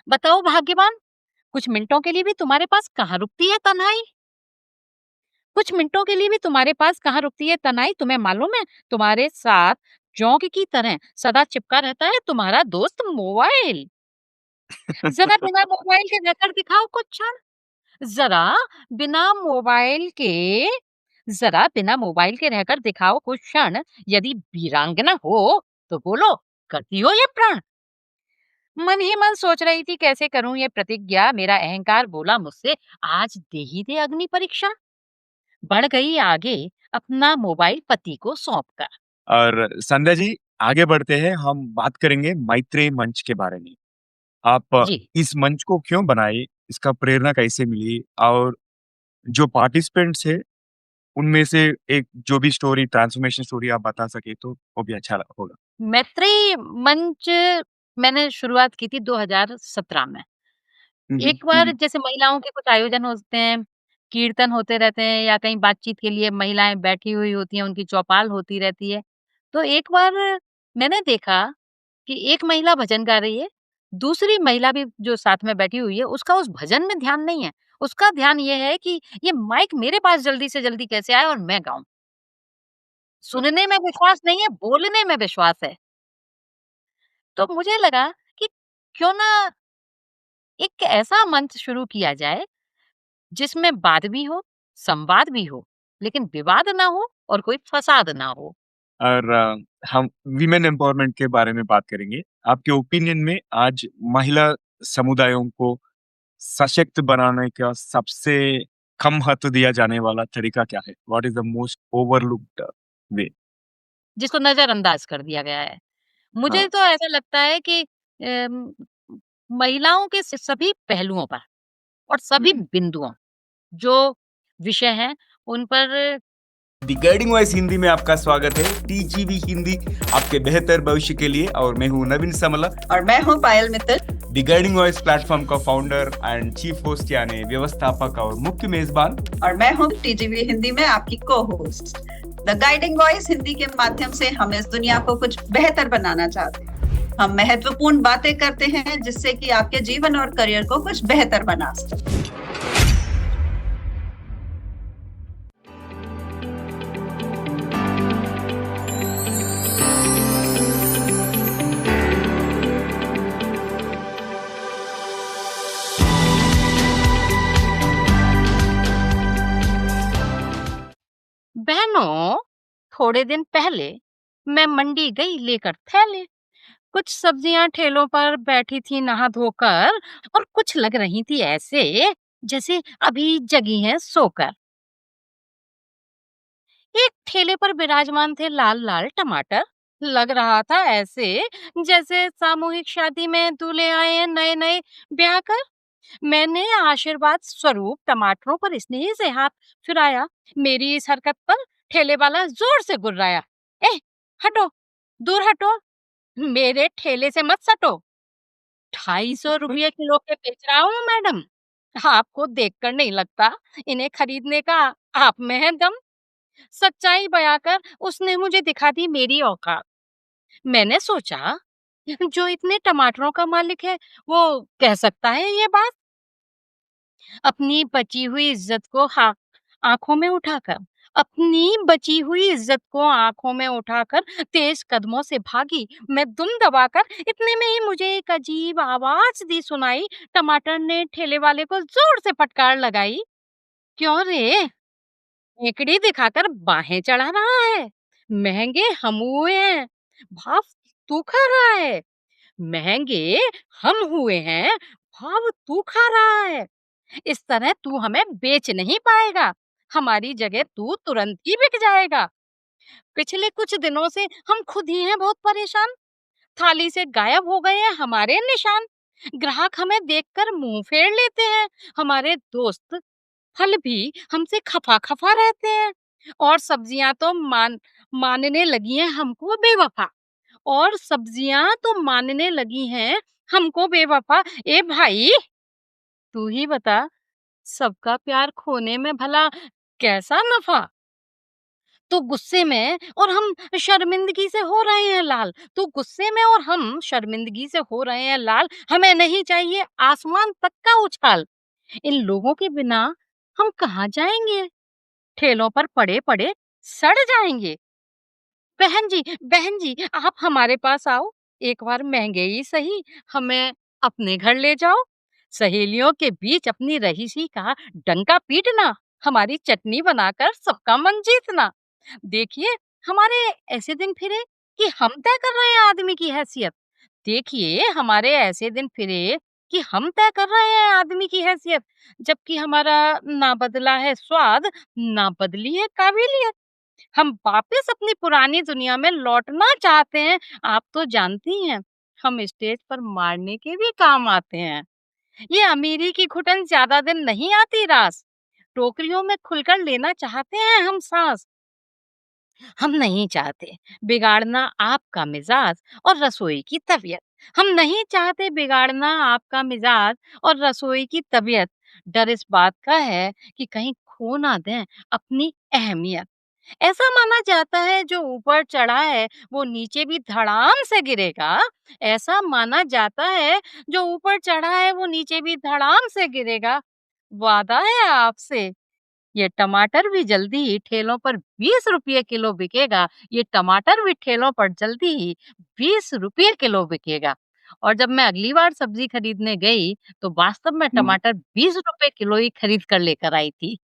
बताओ भाग्यवान, कुछ मिनटों के लिए भी तुम्हारे पास कहाँ रुकती है तन्हाई? कुछ मिनटों के लिए भी तुम्हारे पास कहाँ रुकती है तन्हाई? तुम्हें मालूम है, तुम्हारे साथ जोंक की तरह सदा चिपका रहता है तुम्हारा दोस्त मोबाइल। ज़रा बिना मोबाइल के रहकर दिखाओ कुछ क्षण। ज़रा बिना मोबाइल के ज़रा बिना मोबाइल के रहकर दिखाओ कुछ क्षण। यदि वीरांगना हो, तो बोलो, करती हो ये प्रण? मन ही मन सोच रही थी कैसे करूं ये प्रतिज्ञा। मेरा अहंकार बोला मुझसे, आज दे ही दे अग्नि परीक्षा। बढ़ गई आगे अपना मोबाइल पति को सौंप कर। और संध्या जी, आगे बढ़ते हैं, हम बात करेंगे मैत्रेय मंच के बारे में। आप जी। इस मंच को क्यों बनाए, इसका प्रेरणा कैसे मिली और जो पार्टिसिपेंट्स हैं, उनमें से एक जो भी स्टोरी ट्रांसफॉर्मेशन स्टोरी आप बता सके तो वो भी अच्छा होगा। मैत्री मंच मैंने शुरुआत की थी 2017 में। हुँ, हुँ, एक हुँ, बार हुँ। जैसे महिलाओं के कुछ आयोजन होते हैं, कीर्तन होते रहते हैं या कहीं बातचीत के लिए महिलाएँ बैठी हुई होती हैं, उनकी चौपाल होती रहती है। तो एक बार मैंने देखा कि एक महिला भजन गा रही है, दूसरी महिला भी जो साथ में बैठी हुई है, उसका उस भजन में ध्यान नहीं है। उसका ध्यान ये है कि ये माइक मेरे पास जल्दी से जल्दी कैसे आए और मैं गाऊँ। सुनने में विश्वास नहीं है, बोलने में विश्वास है। तो मुझे लगा कि क्यों ना एक ऐसा मंच शुरू किया जाए जिसमें वाद भी हो, संवाद भी हो, लेकिन विवाद ना हो और कोई फसाद ना हो। और हम वीमेन एम्पावरमेंट के बारे में बात करेंगे। आपके ओपिनियन में आज महिला समुदायों को सशक्त बनाने का सबसे कम महत्व दिया जाने वाला तरीका क्या है? What is the most overlooked way? जिसको नज़रअंदाज कर दिया गया है। हाँ। मुझे तो ऐसा लगता है कि महिलाओं के सभी पहलुओं पर और हुँ, सभी हुँ। बिंदुओं जो विषय हैं उन पर। दी गाइडिंग वॉइस हिंदी में आपका स्वागत है। टीजीवी हिंदी आपके बेहतर भविष्य के लिए और मैं हूँ नवीन समला और मैं हूँ Payal Mittal. The Guiding Voice platform का फाउंडर एंड चीफ होस्ट यानी व्यवस्थापक और मुख्य मेजबान। और मैं हूँ टीजीवी हिंदी में आपकी को host. The guiding voice Hindi के माध्यम से हम इस दुनिया को कुछ बेहतर बनाना चाहते हैं। हम महत्वपूर्ण बातें करते हैं जिससे कि आपके जीवन और करियर को कुछ बेहतर बना सके। बहनों, थोड़े दिन पहले मैं मंडी गई लेकर थैले। कुछ सब्जियां ठेलों पर बैठी थी नहा धोकर और कुछ लग रही थी ऐसे जैसे अभी जगी हैं सोकर। एक ठेले पर विराजमान थे लाल लाल टमाटर। लग रहा था ऐसे जैसे सामूहिक शादी में दूल्हे आए हैं नए नए ब्याह कर। मैंने आशीर्वाद स्वरूप टमाटरों पर स्नेह से हाथ फिराया। मेरी इस हरकत पर ठेले वाला जोर से गुर्राया। ए, हटो, दूर हटो, मेरे ठेले से मत सटो। 250 रुपये किलो के बेच रहा हूँ मैडम। आपको देखकर नहीं लगता इन्हें खरीदने का आप में है दम? सच्चाई बयाकर उसने मुझे दिखा दी मेरी औकात। मैंने सोचा, जो इतने टमाटरों का मालिक है वो कह सकता है ये बात। अपनी बची हुई इज्जत को आंखों में उठाकर अपनी बची हुई इज्जत को आंखों में उठाकर तेज कदमों से भागी। मैं दुम दबाकर, इतने में ही मुझे एक अजीब आवाज दी सुनाई। टमाटर ने ठेले वाले को जोर से फटकार लगाई। क्यों रे, एकड़ी दिखाकर बाहें चढ़ा रहा है? महंगे हम हुए हैं, भाव तू खा रहा है। महंगे हम हुए हैं, भाव तू खा रहा है। इस तरह तू हमें बेच नहीं पाएगा। हमारी जगह तू तुरंत ही बिक जाएगा। पिछले कुछ दिनों से हम खुद ही हैं बहुत परेशान। थाली से गायब हो गए हैं हमारे निशान। ग्राहक हमें देखकर मुंह फेर लेते हैं। हमारे दोस्त फल भी हमसे खफा खफा रहते हैं। और सब्जियां तो मानने लगी हैं हमको बेवफा। और सब्जियां तो मानने लगी हैं हमको बेवफा। ए भाई, तू ही बता, सबका प्यार खोने में भला कैसा नफा? तो गुस्से में और हम शर्मिंदगी से हो रहे हैं लाल। तो गुस्से में और हम शर्मिंदगी से हो रहे हैं लाल। हमें नहीं चाहिए आसमान तक का उछाल। इन लोगों के बिना हम कहाँ जाएँगे? ठेलों पर पड़े-पड़े सड़ जाएँगे। बहन जी, आप हमारे पास आओ। एक बार महँगे ही सही, हमें अपने घर ले जाओ। सहेलियों के बीच अपनी रहीसी का डंका पीटना, हमारी चटनी बनाकर सबका मन जीतना। देखिए, हमारे ऐसे दिन फिरे कि हम तय कर रहे हैं आदमी की हैसियत। देखिए, हमारे ऐसे दिन फिरे कि हम तय कर रहे हैं आदमी की हैसियत, जबकि हमारा ना बदला है स्वाद, ना बदली है काबिलियत। हम वापस अपनी पुरानी दुनिया में लौटना चाहते हैं। आप तो जानती हैं, हम स्टेज पर मारने के भी काम आते हैं। ये अमीरी की घुटन ज्यादा दिन नहीं आती रास। टोकरियों में खुलकर लेना चाहते हैं हम सांस। हम नहीं चाहते बिगाड़ना आपका मिजाज और रसोई की तबीयत। हम नहीं चाहते बिगाड़ना आपका मिजाज और रसोई की तबीयत। डर इस बात का है कि कहीं खो ना दें अपनी अहमियत। ऐसा माना जाता है जो ऊपर चढ़ा है वो नीचे भी धड़ाम से गिरेगा। ऐसा माना जाता है जो ऊपर चढ़ा है वो नीचे भी धड़ाम से गिरेगा। वादा है आपसे, ये टमाटर भी जल्दी ही ठेलों पर 20 रुपये किलो बिकेगा। ये टमाटर भी ठेलों पर जल्दी ही 20 रुपये किलो बिकेगा। और जब मैं अगली बार सब्जी खरीदने गई तो वास्तव में हम्म। टमाटर 20 रुपए किलो ही खरीद कर लेकर आई थी।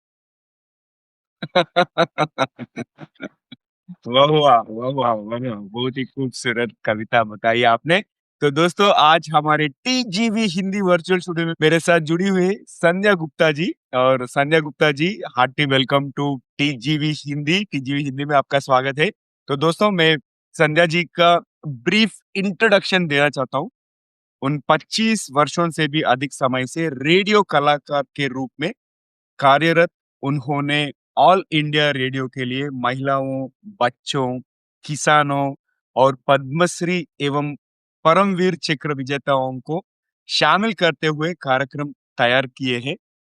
वाह वाह वाह वाह वाह वाह! बहुत ही खूबसूरत कविता बताई आपने। तो दोस्तों आज हमारे टीजीवी हिंदी वर्चुअल स्टूडियो में मेरे साथ जुड़ी हुई है संध्या गुप्ता जी। और Sandhya Gupta ji, hearty welcome to TGV Hindi. TGV Hindi में आपका स्वागत है। तो दोस्तों मैं संध्या जी का ब्रीफ इंट्रोडक्शन देना चाहता हूँ। उन 25 वर्षों से भी अधिक समय से रेडियो कलाकार के रूप में कार्यरत उन्होंने ऑल इंडिया रेडियो के लिए महिलाओं, बच्चों, किसानों और पद्मश्री एवं परमवीर चक्र विजेताओं को शामिल करते हुए कार्यक्रम तैयार किए हैं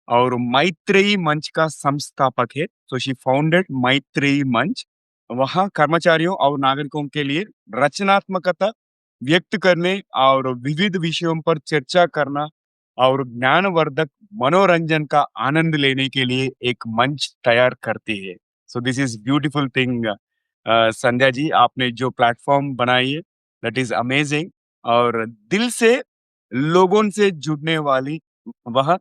और मैत्रेयी मंच का संस्थापक है। तो शी फाउंडेड मैत्रेयी मंच। वहाँ कर्मचारियों और नागरिकों के लिए रचनात्मकता व्यक्त करने और विविध विषयों पर चर्चा करना और ज्ञानवर्धक मनोरंजन का आनंद लेने के लिए एक मंच तैयार करती है। So this is beautiful thing. Sandhya ji, आपने जो प्लेटफॉर्म बनाई है दैट इज अमेजिंग। और दिल से लोगों से जुड़ने वाली वह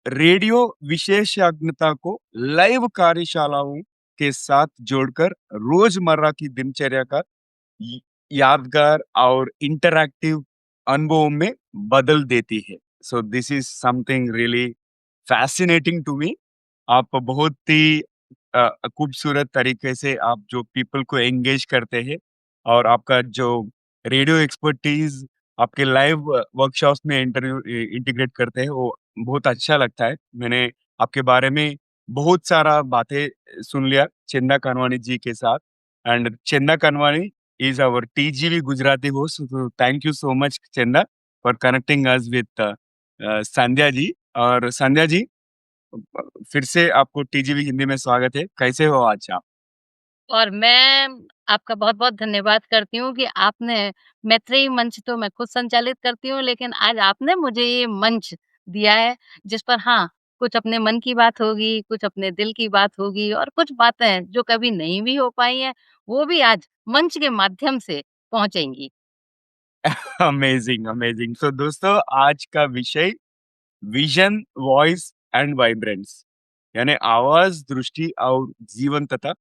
रेडियो विशेषज्ञता को लाइव कार्यशालाओं के साथ जोड़कर रोजमर्रा की दिनचर्या का य- यादगार और इंटरैक्टिव अनुभवों में बदल देती है। So this is something really fascinating to me. आप बहुत ही खूबसूरत तरीके से आप जो पीपल को एंगेज करते हैं और आपका जो रेडियो एक्सपर्टीज आपके लाइव वर्कशॉप्स में इंटरव्यू इंटीग्रेट करते हैं वो बहुत अच्छा लगता है। मैंने आपके बारे में बहुत सारा बातें सुन लिया चंदा कानवानी जी के साथ। एंड चंदा कानवानी is our TGV Gujarati host. So thank you so much, Chenda, for connecting us with Sandhya ji. और संध्या जी, फिर से आपको टीजीवी हिंदी में स्वागत है। कैसे हो आज आप? और मैं आपका बहुत-बहुत धन्यवाद करती हूँ कि आपने मैत्रेयी मंच तो मैं खुद संचालित करती हूँ, लेकिन आज आपने मुझे ये मंच दिया है, जिस पर हाँ, कुछ अपने मन की बात होगी, कुछ अपने दिल की बात होगी और कुछ बातें जो कभी नहीं भी हो पाई हैं, वो भी आज मंच के माध्यम से पहुँचेंगी। Amazing amazing. सो दोस्तों आज का विषय विजन, वॉइस एंड वाइब्रेंस, यानी आवाज, दृष्टि और जीवंतता,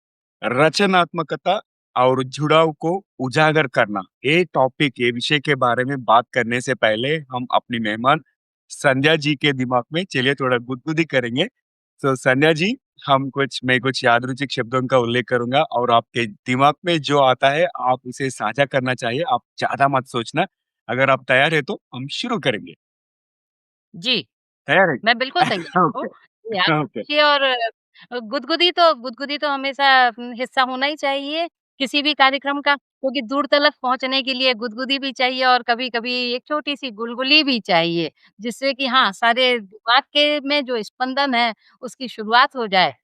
रचनात्मकता और जुड़ाव को उजागर करना। ये टॉपिक, ये विषय के बारे में बात करने से पहले हम अपनी मेहमान संध्या जी के दिमाग में चलिए थोड़ा गुदगुदी करेंगे। तो संध्या जी, मैं कुछ यादृच्छिक शब्दों का उल्लेख करूंगा और आपके दिमाग में जो आता है आप उसे साझा करना चाहिए। आप ज्यादा मत सोचना। अगर आप तैयार है तो हम शुरू करेंगे। जी, तैयार है? मैं बिल्कुल तैयार हूँ। ओके। याद ओके। रखिए और गुदगुदी तो हमेशा हिस्सा होना ही चाहिए किसी भी कार्यक्रम का, क्योंकि दूर तलक पहुँचने के लिए गुदगुदी भी चाहिए और कभी-कभी एक छोटी-सी गुलगुली भी चाहिए, जिससे कि हाँ, सारे दिमाग के में जो स्पंदन है, उसकी शुरुआत हो जाए।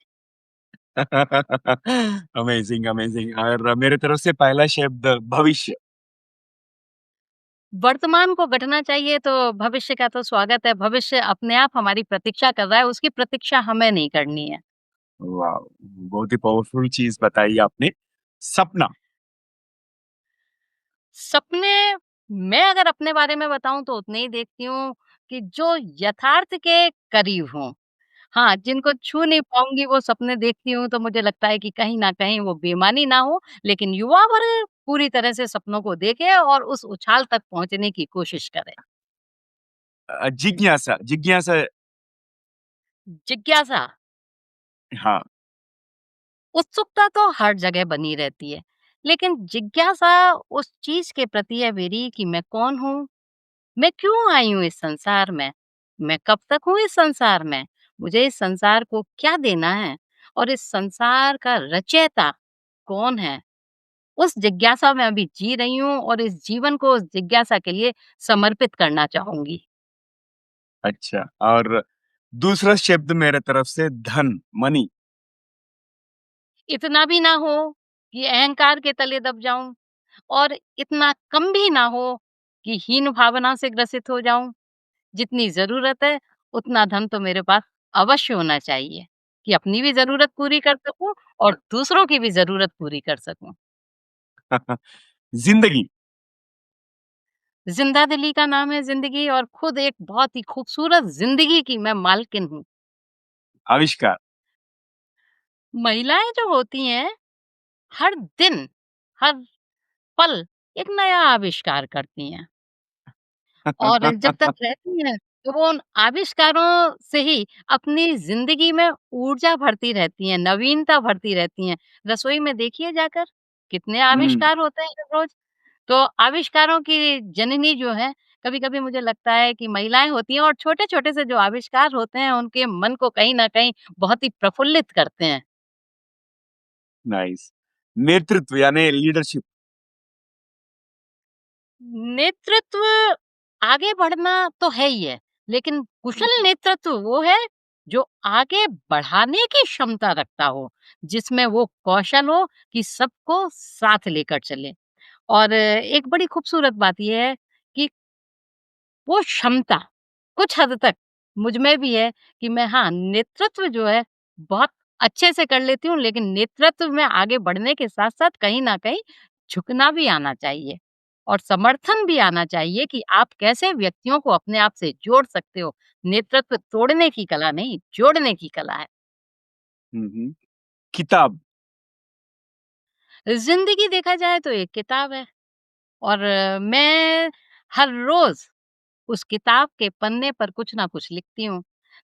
Amazing, amazing. और मेरे तरफ से पहला शब्द भविष्य। वर्तमान को गढ़ना चाहिए तो भविष्य का तो स्वागत है। भविष्य अपने आप हमारी प्रतीक्षा कर रहा है, उसकी प्रतीक्षा हमें नहीं करनी है। वाह! बहुत ही पावरफुल चीज़ बताई आपने। सपना। सपने मैं अगर अपने बारे में बताऊँ तो उतने ही देखती हूँ कि जो यथार्थ के करीब हों। हाँ, जिनको छू नहीं पाऊँगी वो सपने देखती हूँ तो मुझे लगता है कि कहीं न कहीं वो बेईमानी ना हो, लेकिन युवा वर्ग पूरी तरह से सपनों को देखे और उस उछाल तक पहुँचने की कोशिश करे। जिज्ञासा, जिज्ञासा। जिज्ञासा, हाँ। उत्सुकता तो हर जगह बनी रहती है, लेकिन जिज्ञासा उस चीज़ के प्रति है मेरी कि मैं कौन हूँ? मैं क्यों आई हूँ इस संसार में? मैं कब तक हूँ इस संसार में? मुझे इस संसार को क्या देना है? और इस संसार का रचयिता कौन है? उस जिज्ञासा में अभी जी रही हूँ और इस जीवन को उस जिज्ञासा के लिए समर्पित करना चाहूँगी। अच्छा, और दूसरा शब्द मेरे तरफ से धन, मनी। इतना भी ना हो कि अहंकार के तले दब जाऊँ और इतना कम भी ना हो कि हीन भावना से ग्रसित हो जाऊँ। जितनी ज़रूरत है, उतना धन तो मेरे पास अवश्य होना चाहिए कि अपनी भी ज़रूरत पूरी कर सकूँ और दूसरों की भी ज़रूरत पूरी कर सकूँ। जिंदगी। ज़िंदा-दिली का नाम है ज़िंदगी और खुद एक बहुत ही खूबसूरत ज़िंदगी की मैं मालकिन हूँ। आविष्कार। महिलाएँ जो होती हैं, हर दिन, हर पल एक नया आविष्कार करती हैं और जब तक रहती हैं, तो वो उन आविष्कारों से ही अपनी ज़िंदगी में ऊर्जा भरती रहती हैं, नवीनता भरती रहती हैं। रसोई में देखिए जाकर, कितने हुँ। आविष्कार होते हैं हर रोज़। तो आविष्कारों की जननी जो है, कभी-कभी मुझे लगता है कि महिलाएँ होती हैं और छोटे-छोटे से जो आविष्कार होते हैं, उनके मन को कहीं न कहीं बहुत ही प्रफुल्लित करते हैं। नाइस। नेतृत्व यानी लीडरशिप। नेतृत्व आगे बढ़ना तो है ही है, लेकिन कुशल नेतृत्व वो है जो आगे बढ़ाने की क्षमता रखता हो, जिसमें वो कौशल हो कि सबको साथ लेकर चले। और एक बड़ी खूबसूरत बात ये है कि वो क्षमता कुछ हद तक मुझ में भी है कि मैं हाँ, नेतृत्व जो है बहुत अच्छे से कर लेती हूँ, लेकिन नेतृत्व में आगे बढ़ने के साथ-साथ कहीं न कहीं झुकना भी आना चाहिए और समर्थन भी आना चाहिए कि आप कैसे व्यक्तियों को अपने आप से जोड़ सकते हो। नेतृत्व तोड़ने की कला नहीं, जोड़ने की कला है। हुँ, हुँ। किताब। ज़िंदगी देखा जाए तो एक किताब है और मैं हर रोज़ उस किताब के पन्ने पर कुछ ना कुछ लिखती हूँ।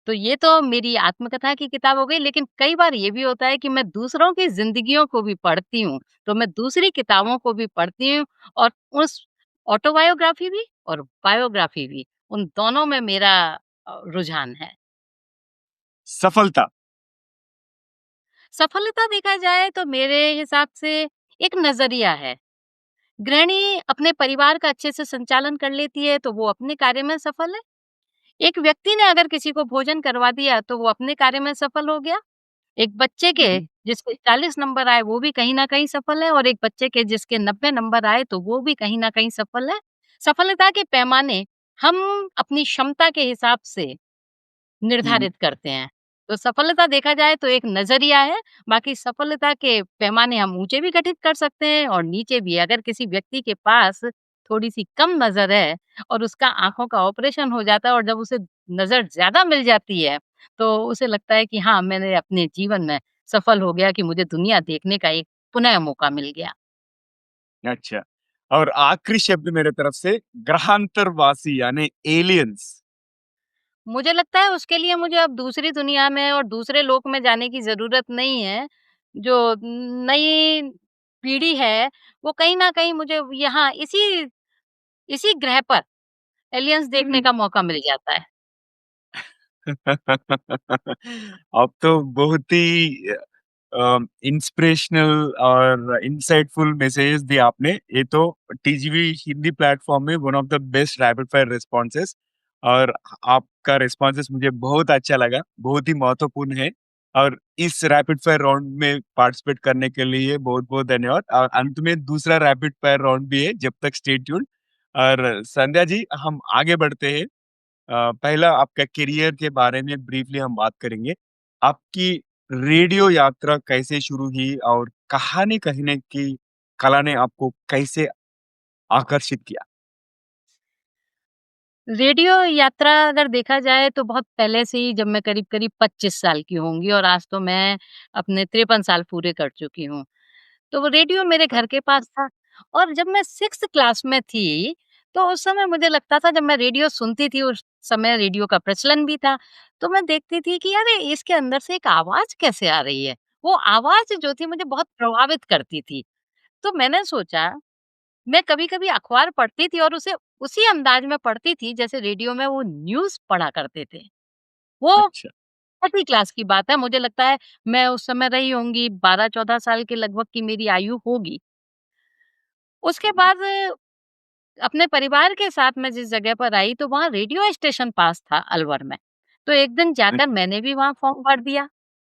तो ये तो मेरी आत्मकथा की किताब हो गई, लेकिन कई बार ये भी होता है कि मैं दूसरों की ज़िंदगियों को भी पढ़ती हूँ। तो मैं दूसरी किताबों को भी पढ़ती हूँ और उस ऑटोबायोग्राफ़ी भी और बायोग्राफ़ी भी, उन दोनों में मेरा रुझान है। सफलता। सफलता देखा जाए तो मेरे हिसाब से एक नज़रिया है। गृहिणी अपने परिवार का अच्छे से संचालन कर लेती है, तो वो अपने कार्य में सफल है। एक व्यक्ति ने अगर किसी को भोजन करवा दिया तो वो अपने कार्य में सफल हो गया। एक बच्चे हुँ, के हुँ। जिसके 40 नंबर आए वो भी कहीं न कहीं सफल है और एक बच्चे के जिसके 90 नंबर आए तो वो भी कहीं न कहीं सफल है। सफलता के पैमाने हम अपनी क्षमता के हिसाब से हुँ, हुँ। निर्धारित करते हैं। तो सफलता देखा जाए तो एक नज़रिया है, बाकी सफलता के पैमाने हम ऊँचे भी गठित कर सकते हैं और नीचे भी। अगर किसी व्यक्ति के पास थोड़ी-सी कम नज़र है और उसका आँखों का ऑपरेशन हो जाता है और जब उसे नज़र ज़्यादा मिल जाती है, तो उसे लगता है कि हाँ, मैंने अपने जीवन में सफल हो गया कि मुझे दुनिया देखने का एक पुनः मौका मिल गया। अच्छा, और आखिरी शब्द मेरे तरफ से ग्रहांतरवासी यानी एलियंस। मुझे लगता है उसके लिए मुझे अब दूसरी दुनिया में और दूसरे लोक में जाने की ज़रूरत नहीं है। जो नई पीढ़ी है, वो कहीं न कहीं मुझे यहाँ इसी इसी ग्रह पर एलियंस हुँ, देखने हुँ। का मौका मिल जाता है। आप तो बहुत ही इंस्पिरेशनल और इनसाइटफुल मैसेजेस दिए आपने। ये तो टीजीवी हिंदी प्लेटफ़ॉर्म में one of the best rapid fire responses, और आपका रिस्पॉन्सेस मुझे बहुत अच्छा लगा, बहुत ही महत्वपूर्ण है। और इस रैपिड फायर राउंड में पार्टिसिपेट करने के लिए बहुत-बहुत धन्यवाद और अंत में दूसरा रैपिड फायर राउंड भी है, जब तक स्टे ट्यून्ड। और संध्या जी, हम आगे बढ़ते हैं। पहला आपका करियर के बारे में ब्रीफली हम बात करेंगे। आपकी रेडियो यात्रा कैसे शुरू हुई और कहानी कहने की कला ने आपको कैसे आकर्षित किया? रेडियो यात्रा अगर देखा जाए तो बहुत पहले से ही, जब मैं करीब-करीब 25 साल की होंगी और आज तो मैं अपने 53 साल पूरे कर चुकी हूँ। तो वो रेडियो मेरे घर के पास था और जब मैं 6th क्लास में थी, तो उस समय मुझे लगता था, जब मैं रेडियो सुनती थी, उस समय रेडियो का प्रचलन भी था, तो मैं देखती थी कि अरे! इसके अंदर से एक आवाज़ कैसे आ रही है? वो आवाज़ जो थी मुझे बहुत प्रभावित करती थी। तो मैंने सोचा, मैं कभी-कभी अखबार पढ़ती थी और उसे उसी अंदाज में पढ़ती थी जैसे रेडियो में वो न्यूज़ पढ़ा करते थे। वो अच्छा, छठी क्लास की बात है, मुझे लगता है मैं उस समय रही होंगी 12-14 साल के लगभग की मेरी आयु होगी। उसके बाद अपने परिवार के साथ मैं जिस जगह पर आई तो वहाँ रेडियो स्टेशन पास था अलवर में। तो एक दिन अ, जाकर मैंने भी वहाँ फ़ॉर्म भर दिया।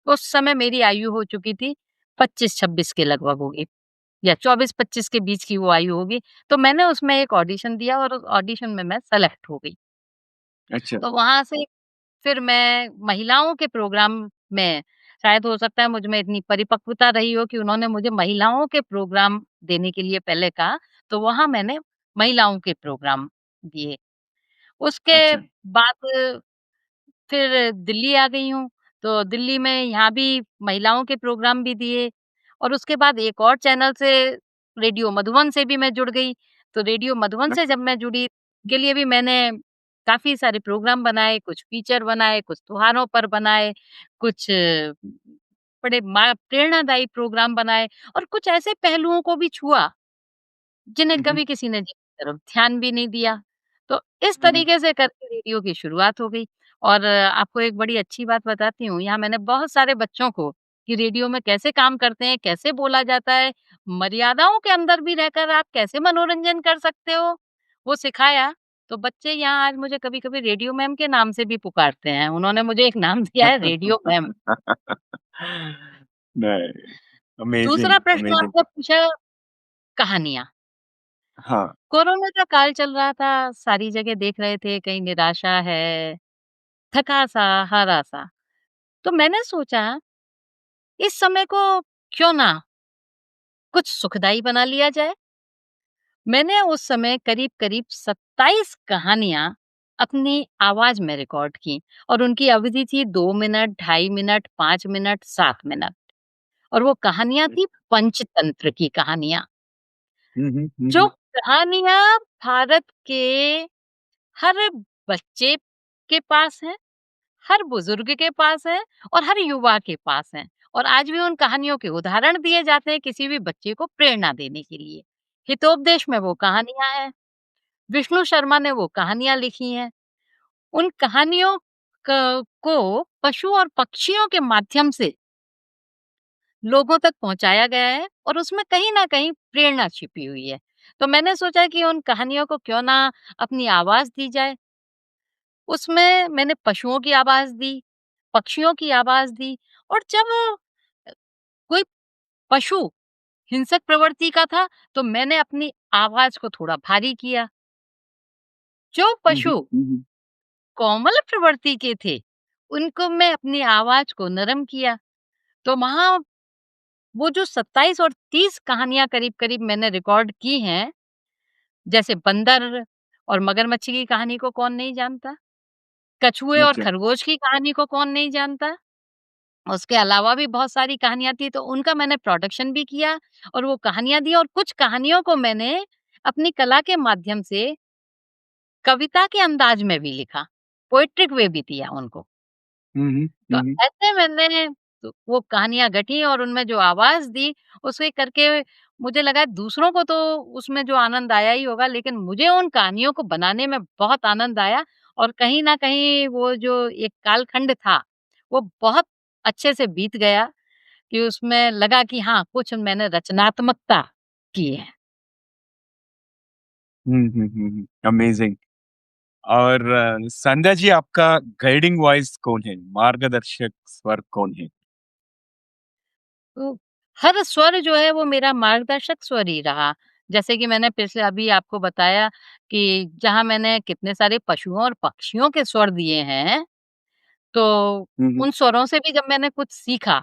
उस समय मेरी आयु हो चुकी थी 25-26 के लगभग होगी या 24-25 के बीच की वो आयु होगी। तो मैंने उसमें एक ऑडिशन दिया और उस ऑडिशन में मैं सेलेक्ट हो गई। अच्छा, तो वहाँ से फिर मैं महिलाओं के प्रोग्राम में, शायद हो सकता है मुझ में इतनी परिपक्वता रही हो कि उन्होंने मुझे महिलाओं के प्रोग्राम देने के लिए पहले कहा, तो वहाँ मैंने महिलाओं के प्रोग्राम दिए। उसके अच्छा, बाद फिर दिल्ली आ गई हूँ, तो दिल्ली में यहाँ भी महिलाओं के प्रोग्राम भी दिए और उसके बाद एक और चैनल से, रेडियो मधुबन से भी मैं जुड़ गई। तो रेडियो मधुबन अ, से जब मैं जुड़ी, के लिए भी मैंने काफ़ी सारे प्रोग्राम बनाए, कुछ फीचर बनाए, कुछ त्योहारों पर बनाए, कुछ बड़े प्रेरणादायी प्रोग्राम बनाए और कुछ ऐसे पहलुओं को भी छुआ जिन्हें हुँ, हुँ, कभी किसी ने तरफ ध्यान भी नहीं दिया। तो इस हुँ, हुँ, तरीके से करके रेडियो की शुरुआत हो गई और आपको एक बड़ी अच्छी बात बताती हूँ, यहाँ मैंने बहुत सारे बच्चों को कि रेडियो में कैसे काम करते हैं, कैसे बोला जाता है, मर्यादाओं के अंदर भी रहकर आप कैसे मनोरंजन कर सकते हो, वो सिखाया। तो बच्चे यहाँ आज मुझे कभी-कभी रेडियो मैम के नाम से भी पुकारते हैं। उन्होंने मुझे एक नाम दिया है, रेडियो मैम। नहीं, अमेज़िंग, दूसरा प्रश्न अमेज़िंग। आपने पूछा, कहानियाँ। हाँ, कोरोना का काल चल रहा था, सारी जगह देख रहे थे, कहीं निराशा है, थका-सा, हारा-सा। तो मैंने सोचा, इस समय को क्यों ना कुछ सुखदाई बना लिया जाए। मैंने उस समय करीब-करीब 27 कहानियाँ अपनी आवाज़ में रिकॉर्ड की और उनकी अवधि थी 2 मिनट, ढाई मिनट, 5 मिनट, 7 मिनट और वो कहानियाँ थी पंचतंत्र की कहानियाँ। हुँ, हुँ, हुँ, जो हुँ, कहानियाँ भारत के हर बच्चे के पास हैं, हर बुजुर्ग के पास है और हर युवा के पास है और आज भी उन कहानियों के उदाहरण दिए जाते हैं किसी भी बच्चे को प्रेरणा देने के लिए। हितोपदेश में वो कहानियाँ हैं, विष्णु शर्मा ने वो कहानियाँ लिखी हैं। उन कहानियों को पशु और पक्षियों के माध्यम से लोगों तक पहुँचाया गया है और उसमें कहीं न कहीं प्रेरणा छिपी हुई है। तो मैंने सोचा कि उन कहानियों को क्यों ना अपनी आवाज़ दी जाए। उसमें मैंने पशुओं की आवाज़ दी, पक्षियों की आवाज़ दी और जब कोई पशु हिंसक प्रवृत्ति का था, तो मैंने अपनी आवाज़ को थोड़ा भारी किया। जो हुँ, हुँ, पशु हुँ, हुँ, कोमल प्रवृत्ति के थे, उनको मैं अपनी आवाज़ को नरम किया। तो वहाँ वो जो 27 और 30 कहानियाँ करीब-करीब मैंने रिकॉर्ड की हैं, जैसे बंदर और मगरमच्छ की कहानी को कौन नहीं जानता? कछुए और अच्छा, खरगोश की कहानी को कौन नहीं जानता? उसके अलावा भी बहुत सारी कहानियाँ थी, तो उनका मैंने प्रोडक्शन भी किया और वो कहानियाँ दी और कुछ कहानियों को मैंने अपनी कला के माध्यम से कविता के अंदाज में भी लिखा, पोएट्रिक वे भी दिया उनको। हुँ, हुँ, तो हुँ, हुँ, ऐसे मैंने तो वो कहानियाँ गढ़ी और उनमें जो आवाज़ दी, उसे करके मुझे लगा दूसरों को तो उसमें जो आनंद आया ही होगा, लेकिन मुझे उन कहानियों को बनाने में बहुत आनंद आया और कहीं न कहीं वो जो एक कालखंड था, वो बहुत अच्छे से बीत गया कि उसमें लगा कि हाँ, कुछ मैंने रचनात्मकता की है। हुँ, हुँ, हुँ, हुँ, अमेज़िंग। और संध्या जी, आपका गाइडिंग वॉइस कौन है? मार्गदर्शक स्वर कौन है? तो हर स्वर जो है वो मेरा मार्गदर्शक स्वर ही रहा। जैसे कि मैंने पिछले अभी आपको बताया कि जहाँ मैंने कितने सारे पशुओं और पक्षियों के स्वर दिए हैं, तो हुँ, हुँ। उन स्वरों से भी जब मैंने कुछ सीखा,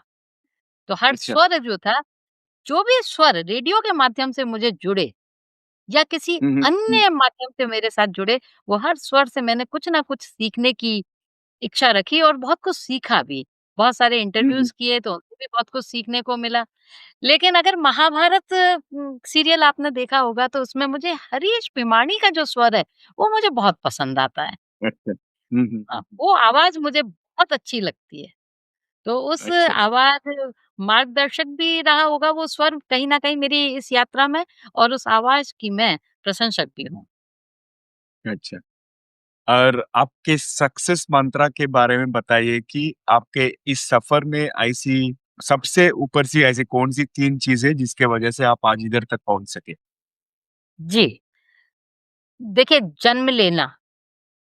तो हर अच्छा। स्वर जो था, जो भी स्वर रेडियो के माध्यम से मुझे जुड़े या किसी हुँ, हुँ, हुँ, अन्य माध्यम से मेरे साथ जुड़े, वो हर स्वर से मैंने कुछ ना कुछ सीखने की इच्छा रखी और बहुत कुछ सीखा भी। बहुत सारे हुँ, हुँ। इंटरव्यूज़ किए तो उनसे भी बहुत कुछ सीखने को मिला। लेकिन अगर महाभारत सीरियल आपने देखा होगा तो उसमें मुझे हरीश भिमानी का जो स्वर है, वो मुझे बहुत पसंद आता है। अच्छा। हुँ, हुँ, हाँ, हुँ, हुँ। वो आवाज़ मुझे बहुत अच्छी लगती है। तो उस अच्छा। आवाज़ मार्गदर्शक भी रहा होगा वो स्वर कहीं न कहीं मेरी इस यात्रा में और उस आवाज़ की मैं प्रशंसक भी हूँ। अच्छा। और आपके सक्सेस मंत्रा के बारे में बताइए कि आपके इस सफ़र में ऐसी सबसे ऊपर सी ऐसी कौन-सी 3 चीज़ें जिसके वजह से आप आज इधर तक पहुँच सके? जी, देखिए जन्म लेना,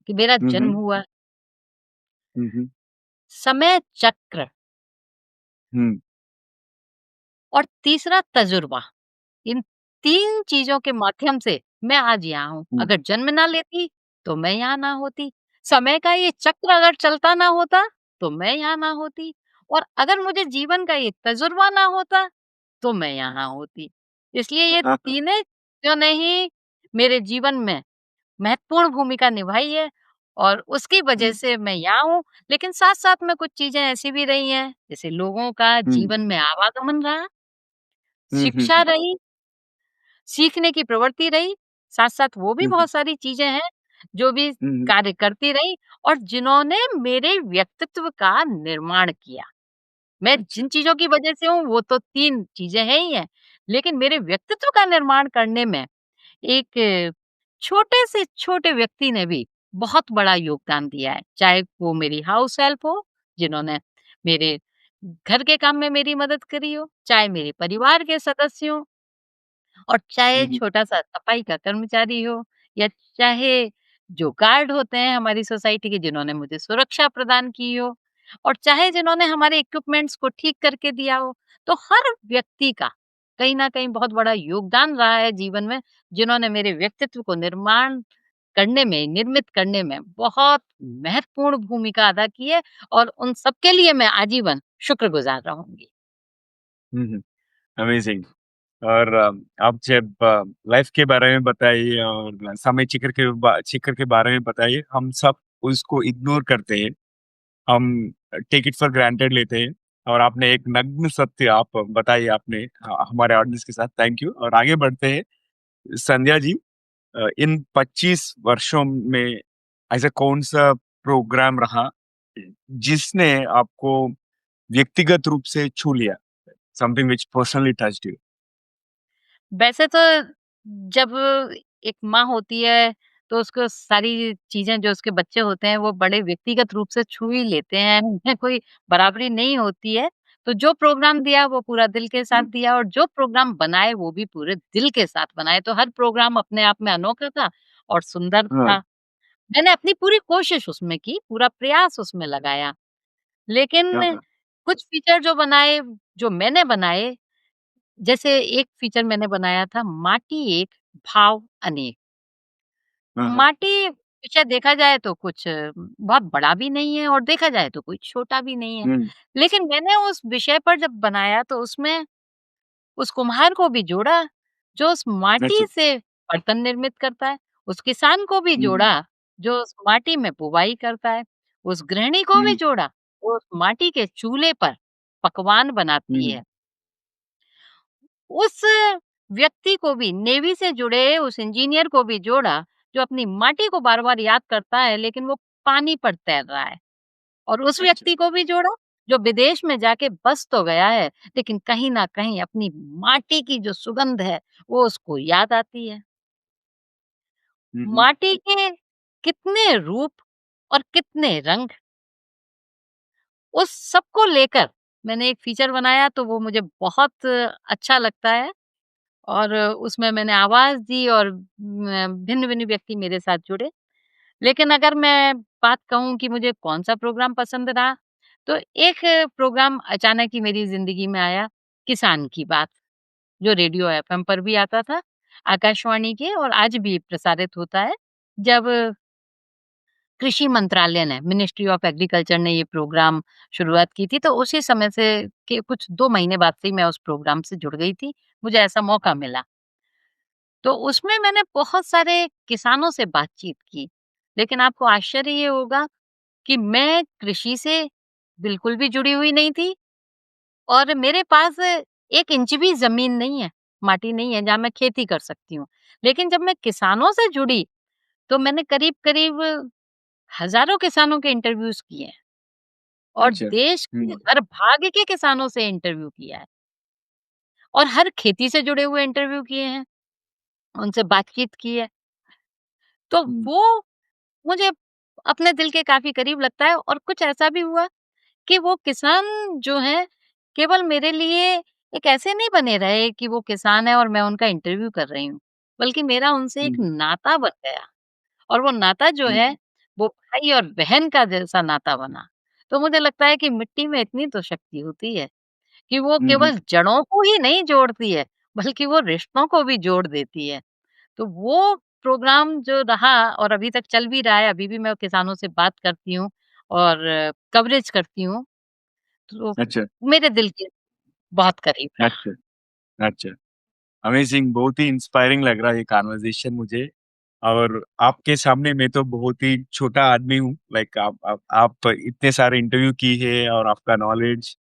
कि मेरा हुँ, जन्म हुँ। हुआ, हुँ, हुँ। समय चक्र हुँ, और तीसरा तजुर्बा। इन 3 चीज़ों के माध्यम से मैं आज यहाँ हूँ। हुँ। अगर जन्म ना लेती, तो मैं यहाँ ना होती। समय का ये चक्र अगर चलता ना होता, तो मैं यहाँ ना होती। और अगर मुझे जीवन का ये तजुर्बा ना होता, तो मैं यहाँ ना होती। इसलिए ये हाँ, हाँ। तीनें जो ने ही मेरे जीवन में महत्वपूर्ण भूमिका निभाई है और उसकी वजह हुँ, से मैं यहाँ हूँ। लेकिन साथ-साथ में कुछ चीज़ें ऐसी भी रही हैं, जैसे लोगों का हुँ। जीवन में आवागमन रहा, हुँ, हुँ, शिक्षा हुँ। रही, सीखने की प्रवृत्ति रही, साथ-साथ वो भी हुँ, हुँ। बहुत सारी चीज़ें हैं, जो भी हुँ, हुँ। कार्य करती रही और जिन्होंने मेरे व्यक्तित्व का निर्माण किया। मैं अच्छा। जिन चीज़ों की वजह से हूँ, वो तो 3 चीज़ें हैं ही हैं, लेकिन मेरे व्यक्तित्व का निर्माण करने में एक छोटे से छोटे व्यक्ति ने भी बहुत बड़ा योगदान दिया है। चाहे वो मेरी हाउस हेल्प हो, जिन्होंने मेरे घर के काम में मेरी मदद करी हो, चाहे मेरे परिवार के सदस्य हों और चाहे हुँ, हुँ। छोटा-सा सफाई का कर्मचारी हो या चाहे जो गार्ड होते हैं हमारी सोसाइटी के जिन्होंने मुझे सुरक्षा प्रदान की हो और चाहे जिन्होंने हमारे इक्विपमेंट्स को ठीक करके दिया हो। तो हर व्यक्ति का कहीं न कहीं बहुत बड़ा योगदान रहा है जीवन में, जिन्होंने मेरे व्यक्तित्व को निर्मित करने में बहुत महत्वपूर्ण भूमिका अदा की है और उन सबके लिए मैं आजीवन शुक्रगुज़ार रहूँगी। हुँ, हुँ। अमेज़िंग। और आप जब लाइफ़ के बारे में बताइए और समय चिकर के बारे में बताइए, हम सब उसको इग्नोर करते हैं। हम टेक इट फॉर ग्रांटेड लेते हैं और आपने एक नग्न सत्य आप बताई आपने हमारे ऑडियंस के साथ थैंक यू और आगे बढ़ते हैं। संध्या जी इन 25 वर्षों में ऐसा कौन-सा प्रोग्राम रहा, जिसने आपको व्यक्तिगत रूप से छू लिया? Something which personally touched you? वैसे तो जब एक माँ होती है, तो उसको सारी चीज़ें जो उसके बच्चे होते हैं, वो बड़े व्यक्तिगत रूप से छू ही लेते हैं, उनमें कोई बराबरी नहीं होती है। तो जो प्रोग्राम दिया, वो पूरा दिल के साथ हुँ, दिया और जो प्रोग्राम बनाए, वो भी पूरे दिल के साथ बनाए। तो हर प्रोग्राम अपने आप में अनोखा था और सुंदर हाँ, था। मैंने अपनी पूरी कोशिश उसमें की, पूरा प्रयास उसमें लगाया। हाँ, लेकिन हाँ, कुछ फीचर जो बनाए, जो मैंने बनाए जैसे एक फीचर मैंने बनाया था माटी एक भाव अनेक। हाँ, हाँ, माटी विषय देखा जाए तो कुछ बहुत बड़ा भी नहीं है और देखा जाए तो कोई छोटा भी नहीं है। हुँ, लेकिन मैंने उस विषय पर जब बनाया तो उसमें उस कुम्हार को भी जोड़ा जो उस अच्छा, माटी से बर्तन निर्मित करता है, उस किसान को भी हुँ, हुँ, जोड़ा जो उस माटी में बुवाई करता है, उस गृहिणी को भी हुँ, जोड़ा, वो उस माटी के चूल्हे पर पकवान बनाती हुँ, है। उस व्यक्ति को भी नेवी से जुड़े उस इंजीनियर को भी जोड़ा, जो अपनी माटी को बार-बार याद करता है लेकिन वो पानी पर तैर रहा है। और उस अच्छा, व्यक्ति को भी जोड़ा, जो विदेश में जाके बस तो गया है, लेकिन कहीं न कहीं अपनी माटी की जो सुगंध है, वो उसको याद आती है। हुँ, हुँ, माटी के कितने रूप और कितने रंग, उस सबको लेकर मैंने एक फीचर बनाया तो वो मुझे बहुत अच्छा लगता है। और उसमें मैंने आवाज़ दी और भिन्न-भिन्न व्यक्ति मेरे साथ जुड़े। लेकिन अगर मैं बात कहूँ कि मुझे कौन-सा प्रोग्राम पसंद रहा, तो एक प्रोग्राम अचानक ही मेरी ज़िंदगी में आया किसान की बात, जो रेडियो एफएम पर भी आता था, आकाशवाणी के और आज भी प्रसारित होता है। जब कृषि मंत्रालय ने, मिनिस्ट्री ऑफ एग्रीकल्चर ने ये प्रोग्राम शुरुआत की थी, तो उसी समय से के कुछ 2 महीने बाद से ही मैं उस प्रोग्राम से जुड़ गई थी। मुझे ऐसा मौका मिला। तो उसमें मैंने बहुत सारे किसानों से बातचीत की। लेकिन आपको आश्चर्य ये होगा कि मैं कृषि से बिल्कुल भी जुड़ी हुई नहीं थी और मेरे पास 1 इंच भी ज़मीन नहीं है, माटी नहीं है जहाँ मैं खेती कर सकती हूँ। लेकिन जब मैं किसानों से जुड़ी, तो मैंने करीब-करीब हज़ारों किसानों के इंटरव्यूज़ किए हैं और अच्छा। देश हुँ, के हर भाग के किसानों से इंटरव्यू किया है और हर खेती से जुड़े हुए इंटरव्यू किए हैं, उनसे बातचीत की है। तो हुँ, वो मुझे अपने दिल के काफ़ी करीब लगता है और कुछ ऐसा भी हुआ कि वो किसान जो हैं, केवल मेरे लिए एक ऐसे नहीं बने रहे कि वो किसान है और मैं उनका इंटरव्यू कर रही हूँ, बल्कि मेरा उनसे एक हुँ, नाता बन गया और वो नाता जो हुँ, है, वो भाई और बहन का जैसा नाता बना। तो मुझे लगता है कि मिट्टी में इतनी तो शक्ति होती है कि वो हुँ, हुँ। केवल जड़ों को ही नहीं जोड़ती है, बल्कि वो रिश्तों को भी जोड़ देती है। तो वो प्रोग्राम जो रहा और अभी तक चल भी रहा है, अभी भी मैं किसानों से बात करती हूँ और कवरेज करती हूँ, तो अच्छा, मेरे दिल के बहुत करीब रहा। अच्छा, अच्छा। अमेज़िंग, बहुत ही इंस्पायरिंग लग रहा है ये कन्वर्सेशन मुझे और आपके सामने मैं तो बहुत ही छोटा आदमी हूँ, लाइक आप इतने सारे इंटरव्यू की है और आपका नॉलेज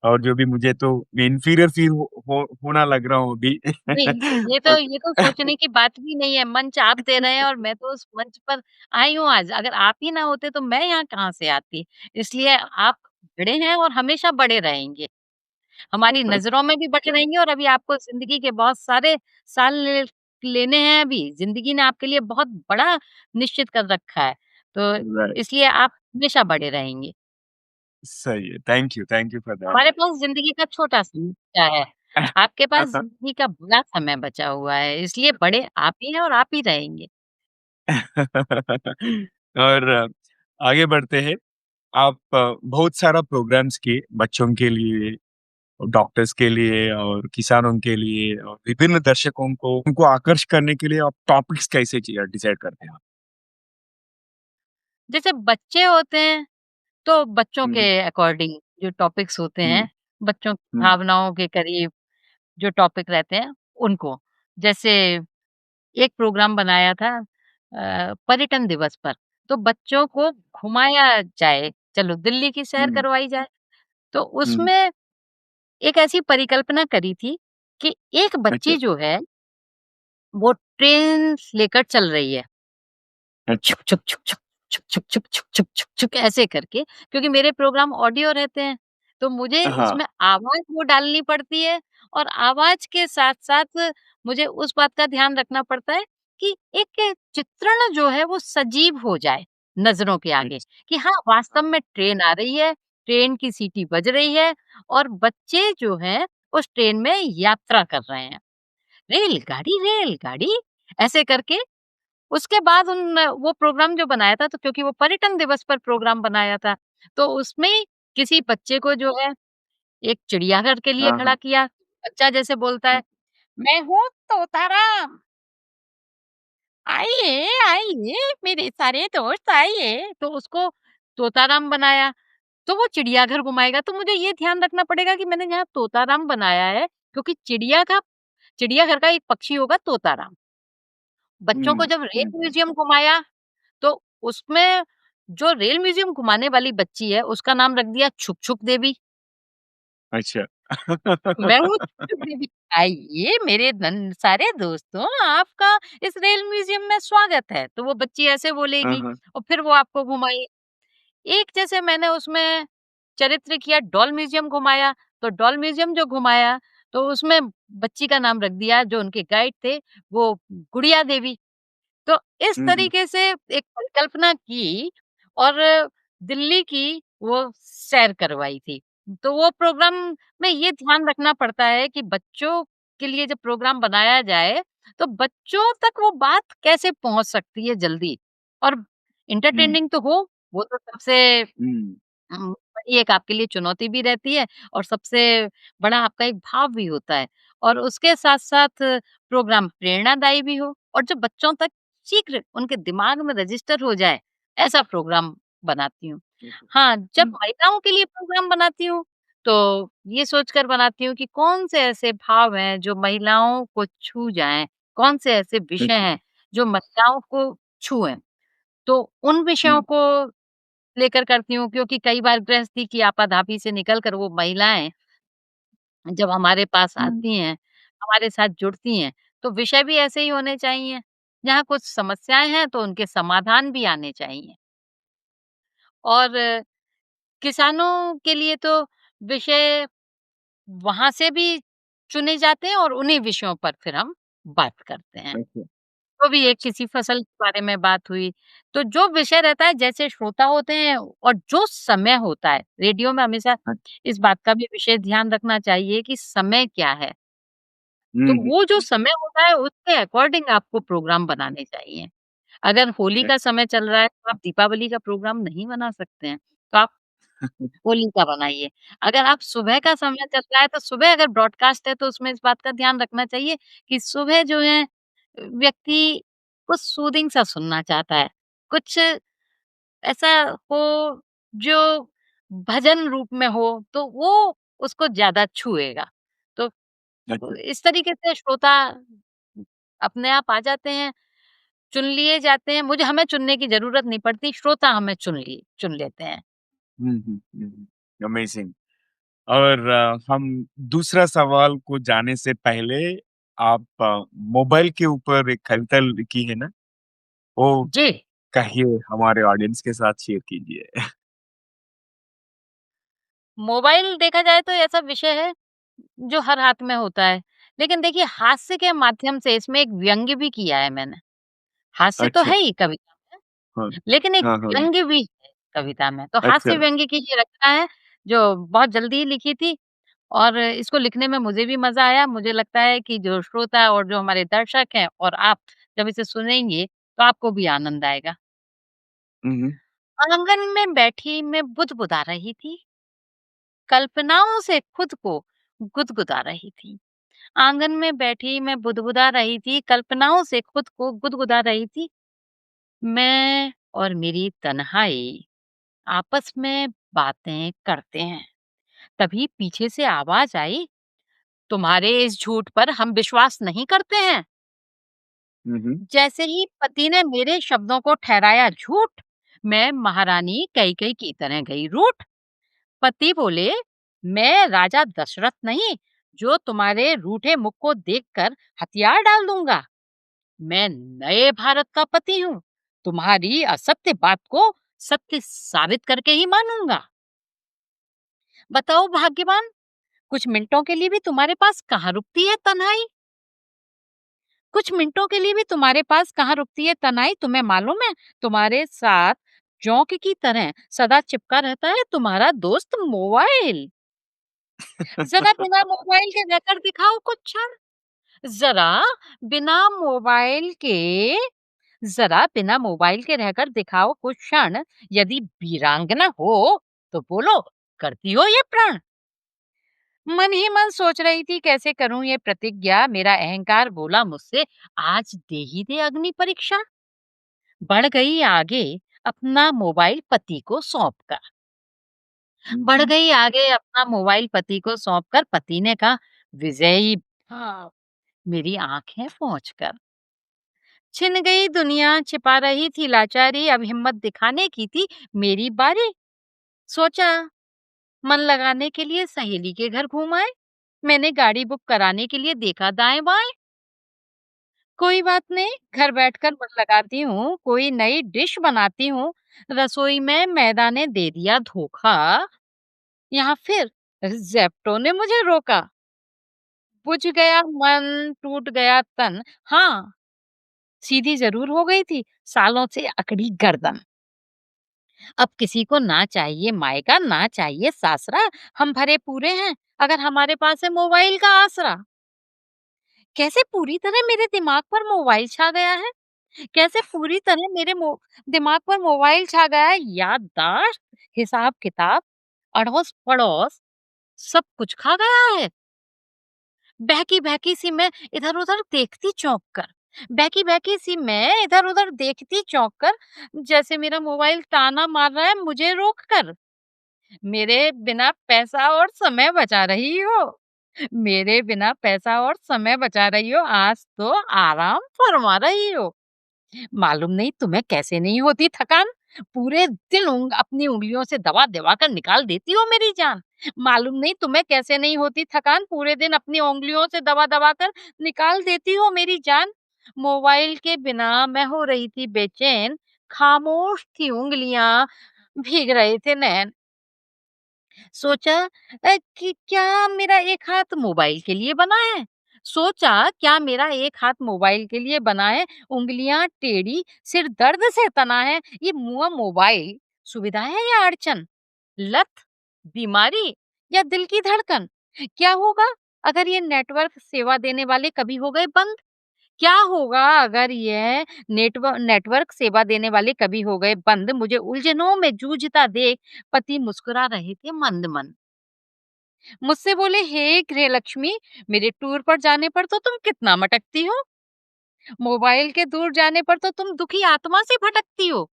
और जो भी मुझे तो मैं इन्फीरियर फ़ील होना लग रहा हूँ अभी। नहीं, ये तो सोचने की बात भी नहीं है, मंच आप दे रहे हैं और मैं तो उस मंच पर आई हूँ आज, अगर आप ही ना होते तो मैं यहाँ कहाँ से आती? इसलिए आप बड़े हैं और हमेशा बड़े रहेंगे। हमारी नज़रों में भी बने रहेंगे और अभी आपको ज़िंदगी के बहुत सारे साल लेने हैं अभी। ज़िंदगी ने आपके लिए बहुत बड़ा निश्चित कर रखा है। तो राइट, इसलिए आप हमेशा बड़े रहेंगे। सही है। Thank you for that. हमारे पास ज़िंदगी का छोटा समय है। आपके पास ज़िंदगी का बड़ा समय बचा हुआ है, इसलिए बड़े आप ही हैं और आप ही रहेंगे। और आगे बढ़ते हैं। आप बहुत सारा प्रोग्राम्स किए बच्चों के लिए, डॉक्टर्स के लिए और किसानों के लिए और विभिन्न दर्शकों को उनको आकर्ष करने के लिए आप टॉपिक्स कैसे डिसाइड करते हैं आप? जैसे बच्चे होते हैं, तो बच्चों के हुँ, अकॉर्डिंग जो टॉपिक्स होते हुँ, हैं, बच्चों की हुँ, भावनाओं के करीब जो टॉपिक रहते हैं, उनको। जैसे एक प्रोग्राम बनाया था पर्यटन दिवस पर, तो बच्चों को घुमाया जाए, चलो दिल्ली की सैर हुँ, करवाई जाए। तो हुँ, उसमें एक ऐसी परिकल्पना करी थी कि एक अच्छा, बच्ची जो है, वो ट्रेन लेकर चल रही है। अच्छा, छुक, छुक, छुक, छुक, छुक, छुक, छुक, छुक, छुक, छुक, छुक ऐसे करके क्योंकि मेरे प्रोग्राम ऑडियो रहते हैं, तो मुझे हाँ, उसमें आवाज़ वो डालनी पड़ती है और आवाज़ के साथ-साथ मुझे उस बात का ध्यान रखना पड़ता है कि एक चित्रण जो है वो सजीव हो जाए नज़रों के आगे अच्छा, कि हाँ, वास्तव में ट्रेन आ रही है, ट्रेन की सीटी बज रही है और बच्चे जो हैं उस ट्रेन में यात्रा कर रहे हैं। रेलगाड़ी, रेलगाड़ी ऐसे करके उसके बाद वो प्रोग्राम जो बनाया था तो क्योंकि वो पर्यटन दिवस पर प्रोग्राम बनाया था, तो उसमें किसी बच्चे को जो है एक चिड़ियाघर के लिए हाँ, खड़ा हाँ, किया। बच्चा जैसे बोलता हाँ, है, "मैं हूँ तोताराम, आइए, आइए मेरे सारे दोस्त आइए।" तो उसको तोताराम बनाया, तो वो चिड़ियाघर घुमाएगा। तो मुझे ये ध्यान रखना पड़ेगा कि मैंने जहाँ तोताराम बनाया है, क्योंकि चिड़ियाघर का एक पक्षी होगा तोताराम। बच्चों को हुँ, जब रेल हुँ, म्यूज़ियम घुमाया तो उसमें जो रेल म्यूज़ियम घुमाने वाली बच्ची है, उसका नाम रख दिया छुक-छुक देवी। अच्छा। मैं हूँ छुक-छुक देवी। आइए मेरे सारे दोस्तों, आपका इस रेल म्यूज़ियम में स्वागत है। तो वो बच्ची ऐसे हाँ, बोलेगी हाँ, और फिर वो आपको घुमाए एक जैसे मैंने उसमें चरित्र किया डॉल म्यूज़ियम घुमाया, तो डॉल म्यूज़ियम जो घुमाया, तो उसमें बच्ची का नाम रख दिया जो उनके गाइड थे, वो गुड़िया देवी। तो इस हुँ, हुँ, तरीके से एक परिकल्पना की और दिल्ली की वो सैर करवाई थी। तो वो प्रोग्राम में ये ध्यान रखना पड़ता है कि बच्चों के लिए जब प्रोग्राम बनाया जाए, तो बच्चों तक वो बात कैसे पहुँच सकती है जल्दी और हुँ, एंटरटेनिंग तो हो, वो तो सबसे हुँ, ये एक आपके लिए चुनौती भी रहती है और सबसे बड़ा आपका एक भाव भी होता है और उसके साथ-साथ प्रोग्राम प्रेरणादायी भी हो और जो बच्चों तक शीघ्र उनके दिमाग में रजिस्टर हो जाए, ऐसा प्रोग्राम बनाती हूँ। हाँ, जब हुँ, महिलाओं के लिए प्रोग्राम बनाती हूँ, तो ये सोचकर बनाती हूँ कि कौन से ऐसे भाव हैं जो महिलाओं को छू जाएँ, कौन से ऐसे विषय बिल्कुल। हैं जो महिलाओं को छुएँ। तो उन विषयों हुँ, को लेकर करती हूँ क्योंकि कई बार गृहस्थी की आपाधापी से निकल कर वो महिलाएँ जब हमारे पास हुँ, आती हैं, हमारे साथ जुड़ती हैं, तो विषय भी ऐसे ही होने चाहिए। जहाँ कुछ समस्याएँ हैं तो उनके समाधान भी आने चाहिए। और किसानों के लिए तो विषय वहाँ से भी चुने जाते हैं और उन्हीं विषयों पर फिर हम बात करते हैं। ओके, तो भी एक किसी फसल के बारे में बात हुई, तो जो विषय रहता है जैसे श्रोता होते हैं और जो समय होता है, रेडियो में हमेशा हाँ, इस बात का भी विशेष ध्यान रखना चाहिए कि समय क्या है? तो हुँ, हुँ, वो जो समय होता है उसके अकॉर्डिंग आपको प्रोग्राम बनाने चाहिए। अगर होली का समय चल रहा है तो आप दीपावली का प्रोग्राम नहीं बना सकते हैं, तो आप होली का बनाइए। अगर आप सुबह का समय चल रहा है तो सुबह अगर ब्रॉडकास्ट है तो उसमें इस बात का ध्यान रखना चाहिए कि सुबह जो है व्यक्ति कुछ सूदिंग सा सुनना चाहता है। कुछ ऐसा हो जो भजन रूप में हो तो वो उसको ज़्यादा छुएगा। तो अच्छा। इस तरीके से श्रोता अपने आप आ जाते हैं, चुन लिए जाते हैं। हमें चुनने की ज़रूरत नहीं पड़ती, श्रोता हमें चुन लेते हैं। हुँ, हुँ, हुँ, हुँ, अमेज़िंग। और हम दूसरा सवाल को जाने से पहले आप मोबाइल के ऊपर एक कविता लिखी है ना? वो जी। कहिए हमारे ऑडियंस के साथ शेयर कीजिए। मोबाइल देखा जाए तो ऐसा विषय है जो हर हाथ में होता है। लेकिन देखिए हास्य के माध्यम से इसमें एक व्यंग्य भी किया है मैंने। हास्य तो अच्छा, है ही कविता में, हाँ, लेकिन एक हाँ, हाँ। व्यंग्य भी है कविता में। तो अच्छा, हास्य व्यंग्य की ये रचना है जो बहुत जल्दी ही लिखी थी और इसको लिखने में मुझे भी मज़ा आया। मुझे लगता है कि जो श्रोता और जो हमारे दर्शक हैं और आप जब इसे सुनेंगे तो आपको भी आनंद आएगा। हुँ, हुँ, आंगन में बैठी मैं बुदबुदा रही थी, कल्पनाओं से खुद को गुदगुदा रही थी। आंगन में बैठी मैं बुदबुदा रही थी, कल्पनाओं से खुद को गुदगुदा रही थी। मैं और मेरी तन्हाई आपस में बातें करते हैं। तभी पीछे से आवाज आई, तुम्हारे इस झूठ पर हम विश्वास नहीं करते हैं। हुँ, हुँ। जैसे ही पति ने मेरे शब्दों को ठहराया झूठ, मैं महारानी कैकेयी की तरह गई रूठ। पति बोले, मैं राजा दशरथ नहीं, जो तुम्हारे रूठे मुख को देखकर हथियार डाल दूंगा। मैं नए भारत का पति हूँ। तुम्हारी असत्य बात को सत्य साबित करके ही मानूंगा। बताओ भाग्यवान, कुछ मिनटों के लिए भी तुम्हारे पास कहाँ रुकती है तन्हाई? कुछ मिनटों के लिए भी तुम्हारे पास कहाँ रुकती है तन्हाई? तुम्हें मालूम है, तुम्हारे साथ जोंक की तरह सदा चिपका रहता है तुम्हारा दोस्त मोबाइल। जरा बिना मोबाइल के रहकर दिखाओ कुछ क्षण। जरा बिना मोबाइल के जरा बिना मोबाइल के रहकर दिखाओ कुछ क्षण। यदि वीरांगना हो तो बोलो, करती हो ये प्रण? मन ही मन सोच रही थी कैसे करूं ये प्रतिज्ञा। मेरा अहंकार बोला मुझसे, आज दे ही दे अग्नि परीक्षा। बढ़ गई आगे अपना मोबाइल पति को सौंप कर। हुँ, बढ़ हुँ। गई आगे अपना मोबाइल पति को सौंप कर। पति ने कहा, विजयी भाव मेरी आंखें पोंछ कर। छिन गई दुनिया, छिपा रही थी लाचारी, अब हिम्मत दिखाने की थी मेरी बारी। सोचा मन लगाने के लिए सहेली के घर घूम आए। मैंने गाड़ी बुक कराने के लिए देखा दाएं बाएं। कोई बात नहीं, घर बैठकर मन लगाती हूँ, कोई नई डिश बनाती हूँ। रसोई में मैदा ने दे दिया धोखा, यहाँ फिर ज़ेप्टो ने मुझे रोका। बुझ गया मन, टूट गया तन। हाँ, सीधी जरूर हो गई थी सालों से अकड़ी गर्दन। अब किसी को ना चाहिए मायका, ना चाहिए सासरा। हम भरे पूरे हैं अगर हमारे पास है मोबाइल का आसरा। कैसे पूरी तरह मेरे दिमाग पर मोबाइल छा गया है? कैसे पूरी तरह मेरे दिमाग पर मोबाइल छा गया है? याददाश्त, हिसाब किताब अड़ोस-पड़ोस सब कुछ खा गया है। बहकी-बहकी सी मैं इधर-उधर देखती चौंक कर। बहकी-बहकी सी मैं इधर-उधर देखती चौंक कर, जैसे मेरा मोबाइल ताना मार रहा है मुझे रोक कर। मेरे बिना पैसा और समय बचा रही हो। मेरे बिना पैसा और समय बचा रही हो, आज तो आराम फरमा रही हो। मालूम नहीं तुम्हें कैसे नहीं होती थकान? पूरे दिन अपनी उँगलियों से दबा-दबा कर निकाल देती हो मेरी जान। मालूम नहीं तुम्हें कैसे नहीं होती थकान? पूरे दिन अपनी उँगलियों से दबा-दबा कर निकाल देती हो मेरी जान। मोबाइल के बिना मैं हो रही थी बेचैन, खामोश थी उँगलियाँ, भीग रहे थे नैन। सोचा कि क्या मेरा एक हाथ मोबाइल के लिए बना है? सोचा क्या मेरा एक हाथ मोबाइल के लिए बना है? उँगलियां टेढ़ी, सिर दर्द से तना है। ये मुआ मोबाइल सुविधा है या अड़चन? लत, बीमारी या दिल की धड़कन? क्या होगा अगर ये नेटवर्क सेवा देने वाले कभी हो गए बंद? क्या होगा अगर ये नेटवर्क सेवा देने वाले कभी हो गए बंद? मुझे उलझनों में जूझता देख पति मुस्कुरा रहे थे मंद मंद। मुझसे बोले, हे गृहलक्ष्मी, मेरे टूर पर जाने पर तो तुम कितना मटकती हो, मोबाइल के दूर जाने पर तो तुम दुखी आत्मा से भटकती हो।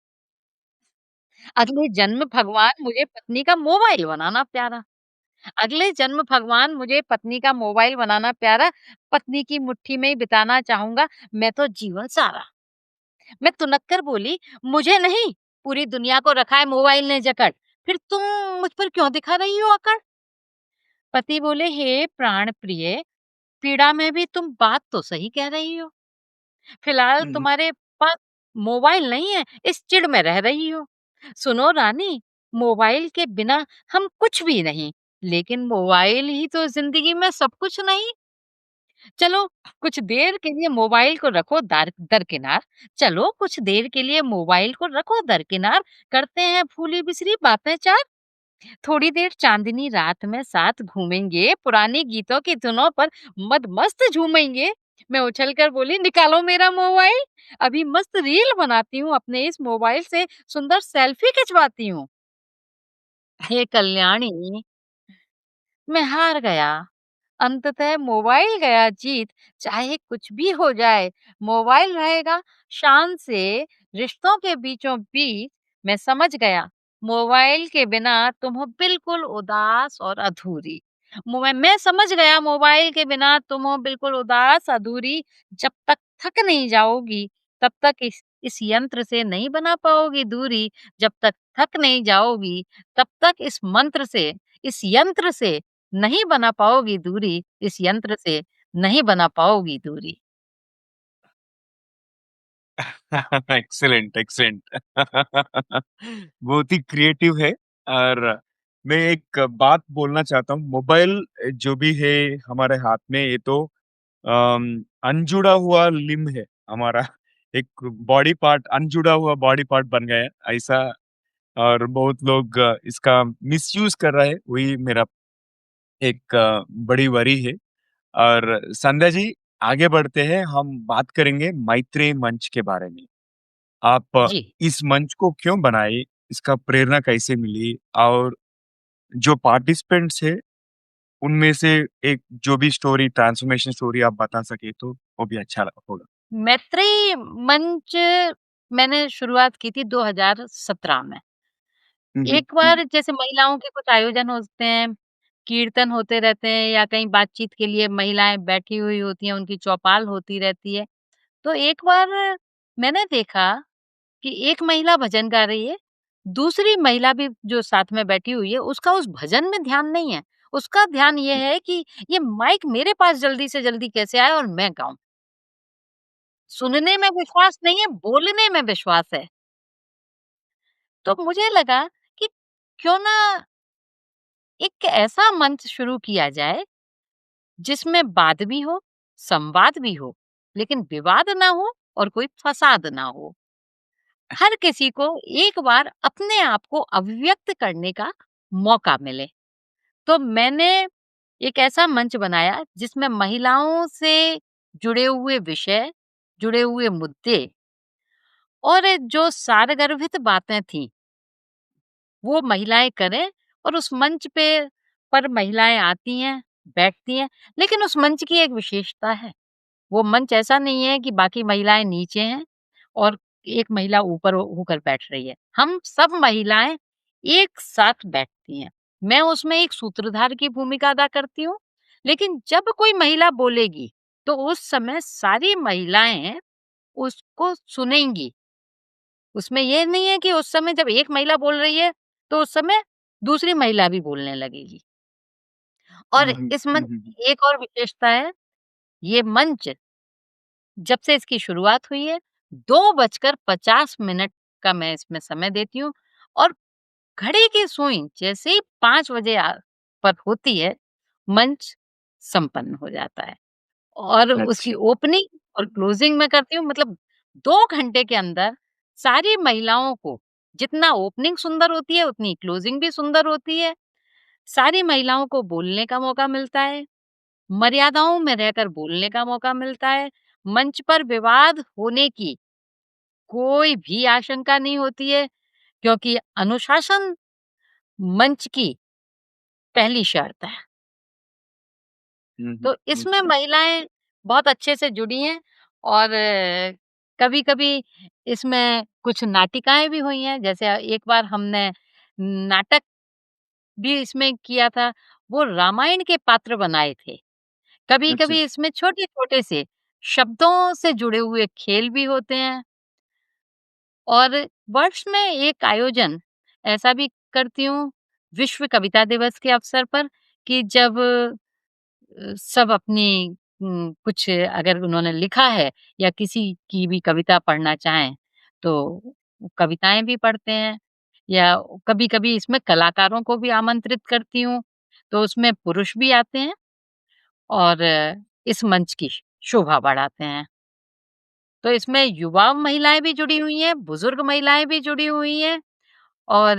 अगले जन्म भगवान मुझे पत्नी का मोबाइल बनाना प्यारा। अगले जन्म भगवान मुझे पत्नी का मोबाइल बनाना प्यारा। पत्नी की मुट्ठी में ही बिताना चाहूंगा मैं तो जीवन सारा। मैं तुनक कर बोली, मुझे नहीं, पूरी दुनिया को रखा है मोबाइल ने जकड़। फिर तुम मुझ पर क्यों दिखा रही हो अकड़? पति बोले, हे प्राण प्रिय, पीड़ा में भी तुम बात तो सही कह रही हो। फिलहाल हुँ, तुम्हारे पास मोबाइल नहीं है, इस चिढ़ में रह रही हो। सुनो रानी, मोबाइल के बिना हम कुछ भी नहीं, लेकिन मोबाइल ही तो जिंदगी में सब कुछ नहीं। चलो कुछ देर के लिए मोबाइल को रखो दरकिनार। चलो कुछ देर के लिए मोबाइल को रखो दरकिनार। करते हैं भूली बिसरी बातें चार। थोड़ी देर चांदनी रात में साथ घूमेंगे, पुरानी गीतों की धुनों पर मद मस्त झूमेंगे। मैं उछलकर बोली, निकालो मेरा मोबाइल, अभी मस्त रील बनाती हूँ, अपने इस मोबाइल से सुंदर सेल्फी खिंचवाती हूँ। हे कल्याणी, मैं हार गया। अंततः मोबाइल गया जीत, चाहे कुछ भी हो जाए, मोबाइल रहेगा शान से रिश्तों के बीचों बीच। मैं समझ गया, मोबाइल के बिना तुम हो बिल्कुल उदास और अधूरी। मैं समझ गया, मोबाइल के बिना तुम हो बिल्कुल उदास अधूरी। जब तक थक नहीं जाओगी, तब तक इस यंत्र से नहीं बना पाओगी दूरी। जब तक थक नहीं जाओगी, तब तक इस मंत्र से, इस यंत्र से नहीं बना पाओगी दूरी, इस यंत्र से नहीं बना पाओगी दूरी। Excellent, excellent. बहुत ही क्रिएटिव है और मैं एक बात बोलना चाहता हूँ, मोबाइल जो भी है हमारे हाथ में ये तो अनजुड़ा हुआ लिम्ब है हमारा, एक बॉडी पार्ट अनजुड़ा हुआ बॉडी पार्ट बन गया है, ऐसा और बहुत लोग इसका मिसयूज़ कर रहे हैं, वही मेरा एक बड़ी वरी है। और संध्या जी, आगे बढ़ते हैं, हम बात करेंगे मैत्रेयी मंच के बारे में। आप जी। इस मंच को क्यों बनाए? इसका प्रेरणा कैसे मिली? और जो पार्टिसिपेंट्स हैं, उनमें से एक जो भी स्टोरी ट्रांसफॉर्मेशन स्टोरी आप बता सकें तो वो भी अच्छा होगा। मैत्रेयी मंच मैंने शुरुआत की थी 2017 में। हुँ, हुँ, एक हुँ, बार जैसे महिलाओं के कुछ आयोजन होते हैं, कीर्तन होते रहते हैं या कहीं बातचीत के लिए महिलाएँ बैठी हुई होती हैं, उनकी चौपाल होती रहती है। तो एक बार मैंने देखा कि एक महिला भजन गा रही है, दूसरी महिला भी जो साथ में बैठी हुई है, उसका उस भजन में ध्यान नहीं है। उसका ध्यान ये है कि ये माइक मेरे पास जल्दी से जल्दी कैसे आए और मैं गाऊँ। सुनने में विश्वास नहीं है, बोलने में विश्वास है। तो मुझे लगा कि क्यों ना एक ऐसा मंच शुरू किया जाए, जिसमें वाद भी हो, संवाद भी हो, लेकिन विवाद ना हो और कोई फसाद ना हो। हर किसी को एक बार अपने आप को अभिव्यक्त करने का मौका मिले। तो मैंने एक ऐसा मंच बनाया जिसमें महिलाओं से जुड़े हुए विषय, जुड़े हुए मुद्दे और जो सारगर्भित बातें थी, वो महिलाएं करें और उस मंच पर महिलाएँ आती हैं, बैठती हैं, लेकिन उस मंच की एक विशेषता है। वो मंच ऐसा नहीं है कि बाकी महिलाएँ नीचे हैं और एक महिला ऊपर होकर बैठ रही है। हम सब महिलाएँ एक साथ बैठती हैं। मैं उसमें एक सूत्रधार की भूमिका अदा करती हूँ, लेकिन जब कोई महिला बोलेगी, तो उस समय सारी महिलाएँ उसको सुनेंगी। उसमें ये नहीं है कि उस समय जब एक महिला बोल रही है, तो उस समय दूसरी महिला भी बोलने लगेगी। और हुँ, हुँ। इस हुँ, मंच हुँ, हुँ। की एक और विशेषता है, ये मंच जब से इसकी शुरुआत हुई है, 2 बजकर 50 मिनट का मैं इसमें समय देती हूँ और घड़ी की सुई जैसे ही 5 बजे पर होती है, मंच संपन्न हो जाता है और उसकी अच्छा। ओपनिंग और क्लोजिंग मैं करती हूँ मतलब 2 घंटे के अंदर सारी महिलाओं को जितना ओपनिंग सुंदर होती है, उतनी क्लोजिंग भी सुंदर होती है। सारी महिलाओं को बोलने का मौका मिलता है, मर्यादाओं में रहकर बोलने का मौका मिलता है, मंच पर विवाद होने की कोई भी आशंका नहीं होती है क्योंकि अनुशासन मंच की पहली शर्त है। हुँ, हुँ, तो हुँ, इसमें हुँ। महिलाएँ बहुत अच्छे से जुड़ी हैं और कभी-कभी इसमें कुछ नाटिकाएँ भी हुई हैं, जैसे एक बार हमने नाटक भी इसमें किया था, वो रामायण के पात्र बनाए थे। अच्छा। कभी-कभी इसमें छोटे-छोटे से शब्दों से जुड़े हुए खेल भी होते हैं और वर्ष में एक आयोजन ऐसा भी करती हूँ, विश्व कविता दिवस के अवसर पर कि जब सब अपनी कुछ अगर उन्होंने लिखा है या किसी की भी कविता पढ़ना चाहें, तो कविताएँ भी पढ़ते हैं या कभी-कभी इसमें कलाकारों को भी आमंत्रित करती हूँ, तो उसमें पुरुष भी आते हैं और इस मंच की शोभा बढ़ाते हैं। तो इसमें युवा महिलाएँ भी जुड़ी हुई हैं, बुजुर्ग महिलाएँ भी जुड़ी हुई हैं और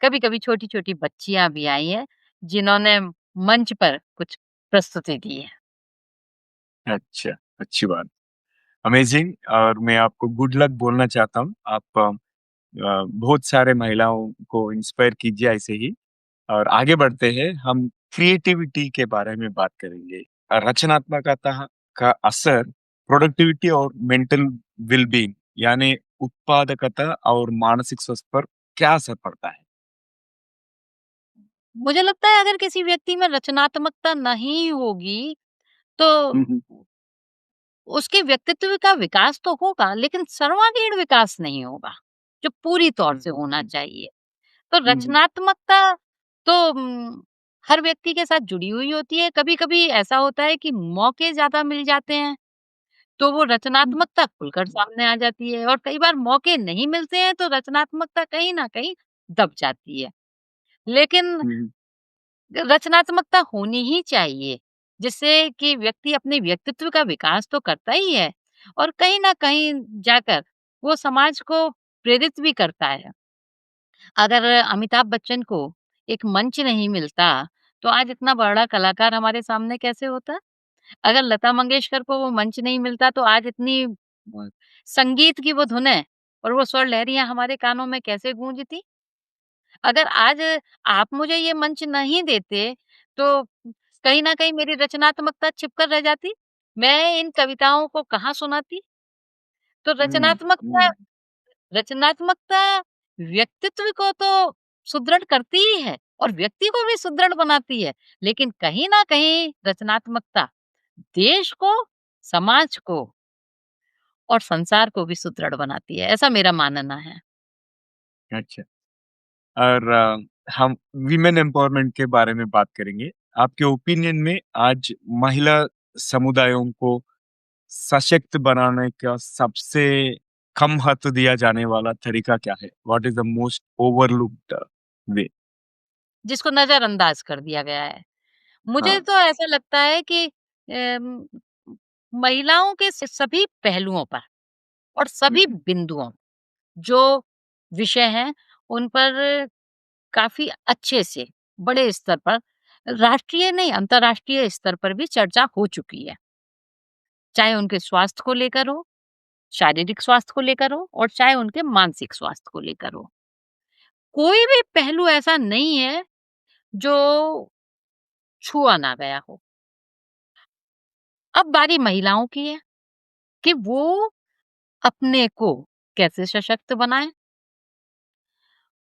कभी-कभी छोटी-छोटी बच्चियाँ भी आई हैं, जिन्होंने मंच पर कुछ प्रस्तुति दी है। अच्छा, अच्छी बात। अमेज़िंग और मैं आपको गुड लक बोलना चाहता हूँ। आप बहुत सारे महिलाओं को इंस्पायर कीजिए ऐसे ही और आगे बढ़ते हैं, हम क्रिएटिविटी के बारे में बात करेंगे। रचनात्मकता का असर प्रोडक्टिविटी और मेंटल वेल-बीइंग यानी उत्पादकता और मानसिक स्वास्थ्य पर क्या असर पड़ता है? मुझे लगता है अगर किसी व्यक्ति में रचनात्मकता नहीं होगी, तो हुँ, हुँ। उसके व्यक्तित्व का विकास तो होगा, लेकिन सर्वांगीण विकास नहीं होगा, जो पूरी तौर हुँ, से हुँ, होना हुँ। चाहिए। तो हुँ, हुँ। रचनात्मकता तो हर व्यक्ति के साथ जुड़ी हुई होती है। कभी-कभी ऐसा होता है कि मौके ज़्यादा मिल जाते हैं, तो वो हुँ, रचनात्मकता खुलकर सामने आ जाती है और कई बार मौके नहीं मिलते हैं, तो रचनात्मकता कहीं न कहीं दब जाती है। लेकिन हुँ, रचनात्मकता होनी ही चाहिए, जिससे कि व्यक्ति अपने व्यक्तित्व का विकास तो करता ही है और कहीं न कहीं जाकर वो समाज को प्रेरित भी करता है। अगर अमिताभ बच्चन को एक मंच नहीं मिलता, तो आज इतना बड़ा कलाकार हमारे सामने कैसे होता? अगर लता मंगेशकर को वो मंच नहीं मिलता, तो आज इतनी संगीत की वो धुनें और वो स्वर लहरियाँ हमारे कानों में कैसे गूंजती? अगर आज आप मुझे ये मंच नहीं देते, तो कहीं न कहीं मेरी रचनात्मकता छिप कर रह जाती। मैं इन कविताओं को कहाँ सुनाती? तो हुँ, रचनात्मकता हुँ। रचनात्मकता व्यक्तित्व को तो सुदृढ़ करती ही है और व्यक्ति को भी सुदृढ़ बनाती है। लेकिन कहीं न कहीं रचनात्मकता देश को, समाज को और संसार को भी सुदृढ़ बनाती है। ऐसा मेरा मानना है। अच्छा और हम वीमेन एम्पावरमेंट के बारे में बात करेंगे। आपके ओपिनियन में आज महिला समुदायों को सशक्त बनाने का सबसे कम महत्व दिया जाने वाला तरीका क्या है? What is the most overlooked way? जिसको नज़रअंदाज कर दिया गया है। मुझे हाँ। तो ऐसा लगता है कि महिलाओं के सभी पहलुओं पर और हुँ, सभी हुँ। बिंदुओं जो विषय हैं उन पर काफी अच्छे से बड़े स्तर पर राष्ट्रीय नहीं अंतर्राष्ट्रीय स्तर पर भी चर्चा हो चुकी है। चाहे उनके स्वास्थ्य को लेकर हो, शारीरिक स्वास्थ्य को लेकर हो और चाहे उनके मानसिक स्वास्थ्य को लेकर हो। कोई भी पहलू ऐसा नहीं है जो छुआ ना गया हो। अब बारी महिलाओं की है कि वो अपने को कैसे सशक्त बनाएँ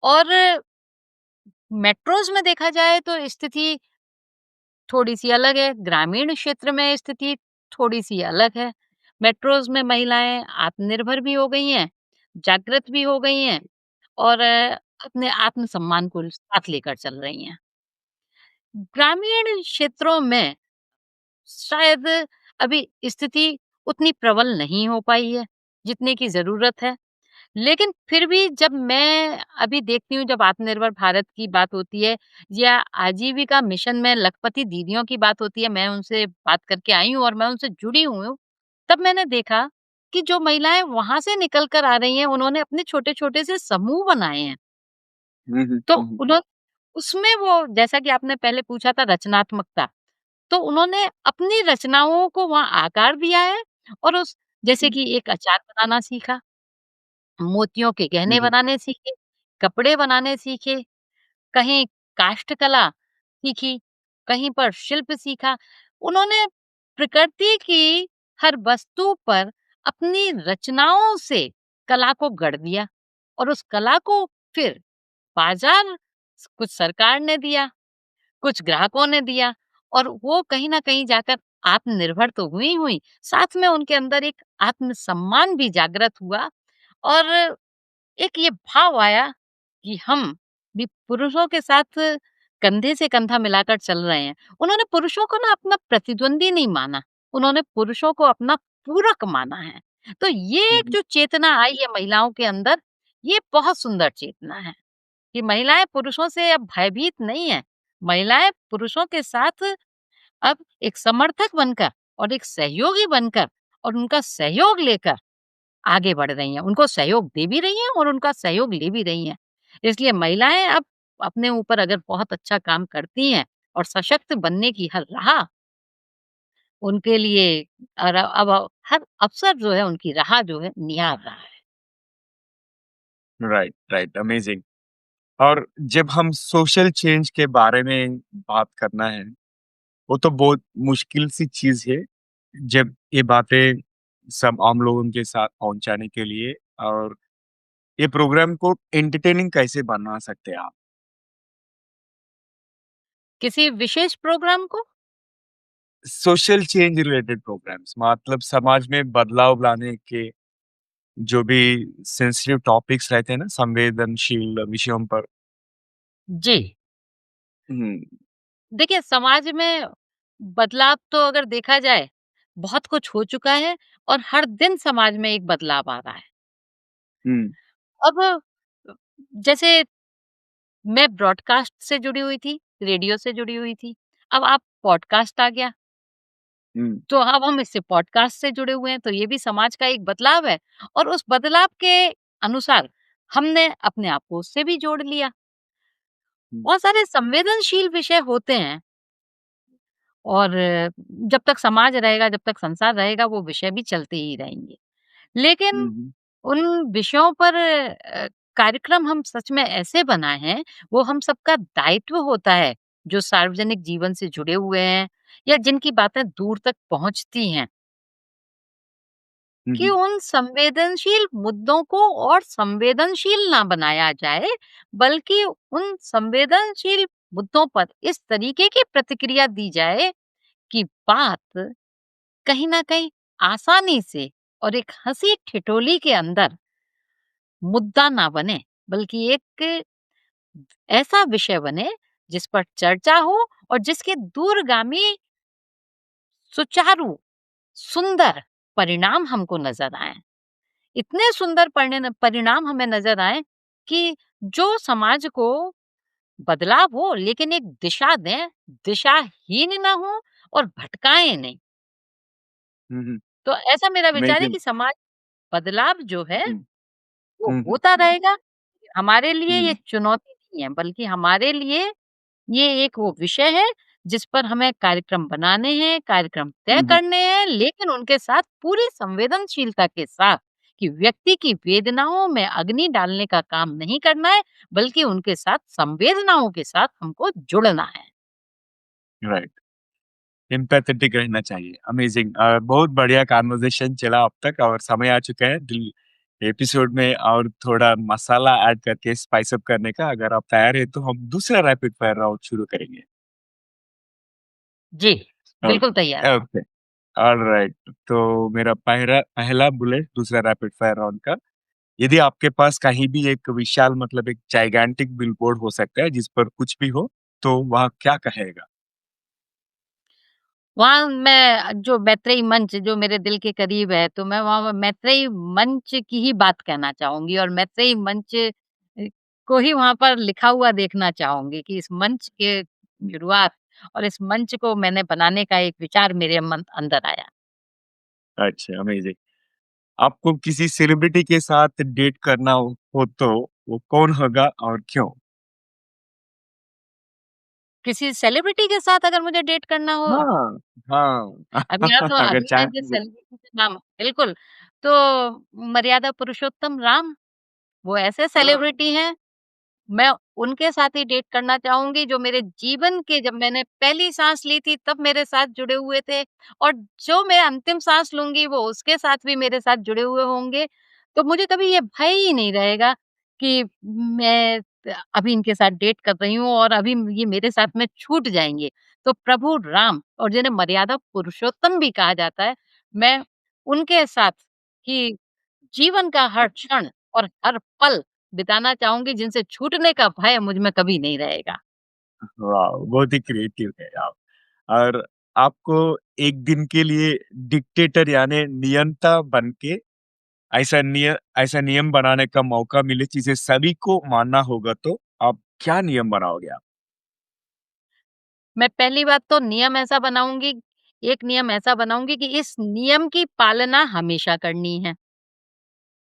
और मेट्रोज़ में देखा जाए तो स्थिति थोड़ी-सी अलग है, ग्रामीण क्षेत्र में स्थिति थोड़ी-सी अलग है। मेट्रोज़ में महिलाएँ आत्मनिर्भर भी हो गई हैं, जागृत भी हो गई हैं और अपने आत्मसम्मान को साथ लेकर चल रही हैं। ग्रामीण क्षेत्रों में शायद अभी स्थिति उतनी प्रबल नहीं हो पाई है, जितने की ज़रूरत है। लेकिन फिर भी जब मैं अभी देखती हूँ जब आत्मनिर्भर भारत की बात होती है या आजीविका मिशन में लखपति दीदियों की बात होती है, मैं उनसे बात करके आई हूँ और मैं उनसे जुड़ी हुई हूँ, तब मैंने देखा कि जो महिलाएँ वहाँ से निकल कर आ रही हैं, उन्होंने अपने छोटे-छोटे से समूह बनाए हैं। हुँ, हुँ, तो हुँ, हुँ। उन्हों उसमें वो जैसा कि आपने पहले पूछा था रचनात्मकता, तो उन्होंने अपनी रचनाओं को वहाँ आकार दिया है और उस जैसे हुँ, कि एक अचार बनाना सीखा, मोतियों के हुँ, गहने हुँ, बनाने सीखे, कपड़े बनाने सीखे, कहीं काष्ठकला सीखी, कहीं पर शिल्प सीखा। उन्होंने प्रकृति की हर वस्तु पर अपनी रचनाओं से कला को गढ़ दिया और उस कला को फिर बाज़ार कुछ सरकार ने दिया, कुछ ग्राहकों ने दिया और वो कहीं न कहीं जाकर आत्मनिर्भर तो हुई हुई, साथ में उनके अंदर एक आत्मसम्मान भी जागृत हुआ और एक ये भाव आया कि हम भी पुरुषों के साथ कंधे से कंधा मिलाकर चल रहे हैं। उन्होंने पुरुषों को ना अपना प्रतिद्वंदी नहीं माना, उन्होंने पुरुषों को अपना पूरक माना है। तो ये हुँ, एक हुँ, जो चेतना आई है महिलाओं के अंदर, ये बहुत सुंदर चेतना है कि महिलाएँ पुरुषों से अब भयभीत नहीं हैं। महिलाएँ पुरुषों के साथ अब एक समर्थक बनकर और एक सहयोगी बनकर और उनका सहयोग लेकर आगे बढ़ रही हैं। उनको सहयोग दे भी रही हैं और उनका सहयोग ले भी रही हैं। इसलिए महिलाएँ अब अपने ऊपर अगर बहुत अच्छा काम करती हैं और सशक्त बनने की हर राह उनके लिए अब हर अवसर जो है उनकी राह जो है निहार रहा है। Right, right, amazing. और जब हम सोशल चेंज के बारे में बात करना है, वो तो बहुत मुश्किल सी चीज़ है, जब ये बातें सब आम लोगों के साथ पहुँचाने के लिए और ये प्रोग्राम को एंटरटेनिंग कैसे बना सकते हैं आप? किसी विशेष प्रोग्राम को सोशल चेंज रिलेटेड प्रोग्राम्स मतलब समाज में बदलाव लाने के जो भी सेंसिटिव टॉपिक्स रहते हैं ना, संवेदनशील विषयों पर। जी। हुँ, देखिए समाज में बदलाव तो अगर देखा जाए, बहुत कुछ हो चुका है और हर दिन समाज में एक बदलाव आ रहा है। हुँ, अब जैसे मैं ब्रॉडकास्ट से जुड़ी हुई थी, रेडियो से जुड़ी हुई थी। अब आप पॉडकास्ट आ गया, हुँ, तो अब हम इससे पॉडकास्ट से जुड़े हुए हैं, तो ये भी समाज का एक बदलाव है और उस बदलाव के अनुसार हमने अपने आप को उससे भी जोड़ लिया। हुँ, बहुत सारे संवेदनशील विषय होते हैं और जब तक समाज रहेगा, जब तक संसार रहेगा, वो विषय भी चलते ही रहेंगे। हुँ, लेकिन हुँ, उन विषयों पर कार्यक्रम हम सच में ऐसे बनाए हैं, वो हम सबका दायित्व होता है, जो सार्वजनिक जीवन से जुड़े हुए हैं या जिनकी बातें दूर तक पहुँचती हैं, हुँ, कि हुँ, उन संवेदनशील मुद्दों को और संवेदनशील ना बनाया जाए, बल्कि उन संवेदनशील मुद्दों पर इस तरीके की प्रतिक्रिया दी जाए कि बात कहीं न कहीं आसानी से और एक हँसी-ठिठोली के अंदर मुद्दा ना बने, बल्कि एक ऐसा विषय बने जिस पर चर्चा हो और जिसके दूरगामी सुचारू, सुंदर परिणाम हमको नज़र आएँ। इतने सुंदर परिणाम हमें नज़र आएँ कि जो समाज को बदलाव हो लेकिन एक दिशा दें, दिशाहीन ना हो और भटकाएँ नहीं। हुँ, हुँ, तो ऐसा मेरा विचार है अमेज़िंग। कि समाज बदलाव जो है हुँ, वो हुँ, हुँ, होता रहेगा। हमारे लिए ये हुँ, चुनौती नहीं है, बल्कि हमारे लिए ये एक वो विषय है जिस पर हमें कार्यक्रम बनाने हैं, कार्यक्रम तय हुँ, हुँ, करने हैं, लेकिन उनके साथ पूरी संवेदनशीलता के साथ कि व्यक्ति की वेदनाओं में अग्नि डालने का काम नहीं करना है, बल्कि उनके साथ संवेदनाओं के साथ हमको जुड़ना है। राइट, एम्पैथेटिक रहना चाहिए। अमेजिंग, बहुत बढ़िया कन्वर्सेशन चला अब तक और समय आ चुका है दिल एपिसोड में और थोड़ा मसाला ऐड करके स्पाइस अप करने का। अगर आप तैयार हैं तो हम दूसरा रैपिड फायर राउंड शुरू करेंगे। जी, बिल्कुल तैयार। Okay, okay, alright. तो मेरा पहला पहला बुलेट दूसरा रैपिड फायर राउंड का, यदि आपके पास कहीं भी एक विशाल मतलब एक जाइगैंटिक बिलबोर्ड हो सकता है जिस पर कुछ भी हो, तो वहाँ क्या कहेगा? वहाँ मैं जो मैत्रेयी मंच जो मेरे दिल के करीब है, तो मैं वहाँ मैत्रेयी मंच की ही बात कहना चाहूँगी और मैत्रेयी मंच को ही वहाँ पर लिखा हुआ देखना चाहूँगी कि इस मंच के शुरुआत और इस मंच को मैंने बनाने का एक विचार मेरे मन अंदर आया। अच्छा, अमेजिंग। आपको किसी सेलिब्रिटी के साथ डेट करना हो तो वो कौन होगा और क्यों? किसी सेलिब्रिटी के साथ अगर मुझे डेट करना हो, हाँ, हाँ। अगर अभी मैं चाहें जिस तो। सेलिब्रिटी का नाम बिल्कुल, तो मर्यादा पुरुषोत्तम राम, वो ऐसे हाँ। सेलिब्रिटी हैं मैं उनके साथ ही डेट करना चाहूँगी जो मेरे जीवन के जब मैंने पहली साँस ली थी तब मेरे साथ जुड़े हुए थे और जो मैं अंतिम साँस लूँगी वो उसके साथ भी मेरे साथ जुड़े हुए होंगे। तो मुझे कभी ये भय ही नहीं रहेगा कि मैं अभी इनके साथ डेट कर रही हूँ और अभी ये मेरे साथ में छूट जाएँगे। तो प्रभु राम और जिन्हें मर्यादा पुरुषोत्तम भी कहा जाता है, मैं उनके साथ ही जीवन का हर क्षण और हर पल बिताना चाहूँगी जिनसे छूटने का भय मुझ में कभी नहीं रहेगा। वाह! बहुत ही क्रिएटिव है आप। और आपको एक दिन के लिए डिक्टेटर यानी नियंता बन के ऐसा नियम बनाने का मौका मिले जिसे सभी को मानना होगा तो आप क्या नियम बनाओगे आप? मैं पहली बात तो नियम ऐसा बनाऊँगी एक नियम ऐसा बनाऊँगी कि इस नियम की पालना हमेशा करनी है।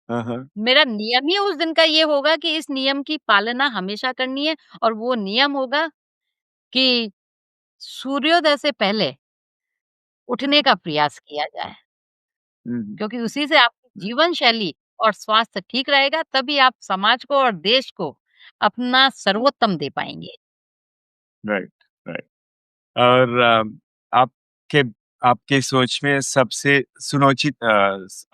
हाँ, हाँ। मेरा नियम ही उस दिन का ये होगा कि इस नियम की पालना हमेशा करनी है और वो नियम होगा कि सूर्योदय से पहले उठने का प्रयास किया जाए। हुँ, हुँ। क्योंकि उसी से आपकी जीवन शैली और स्वास्थ्य ठीक रहेगा, तभी आप समाज को और देश को अपना सर्वोत्तम दे पाएँगे। Right, right. और आपके आपके सोच में सबसे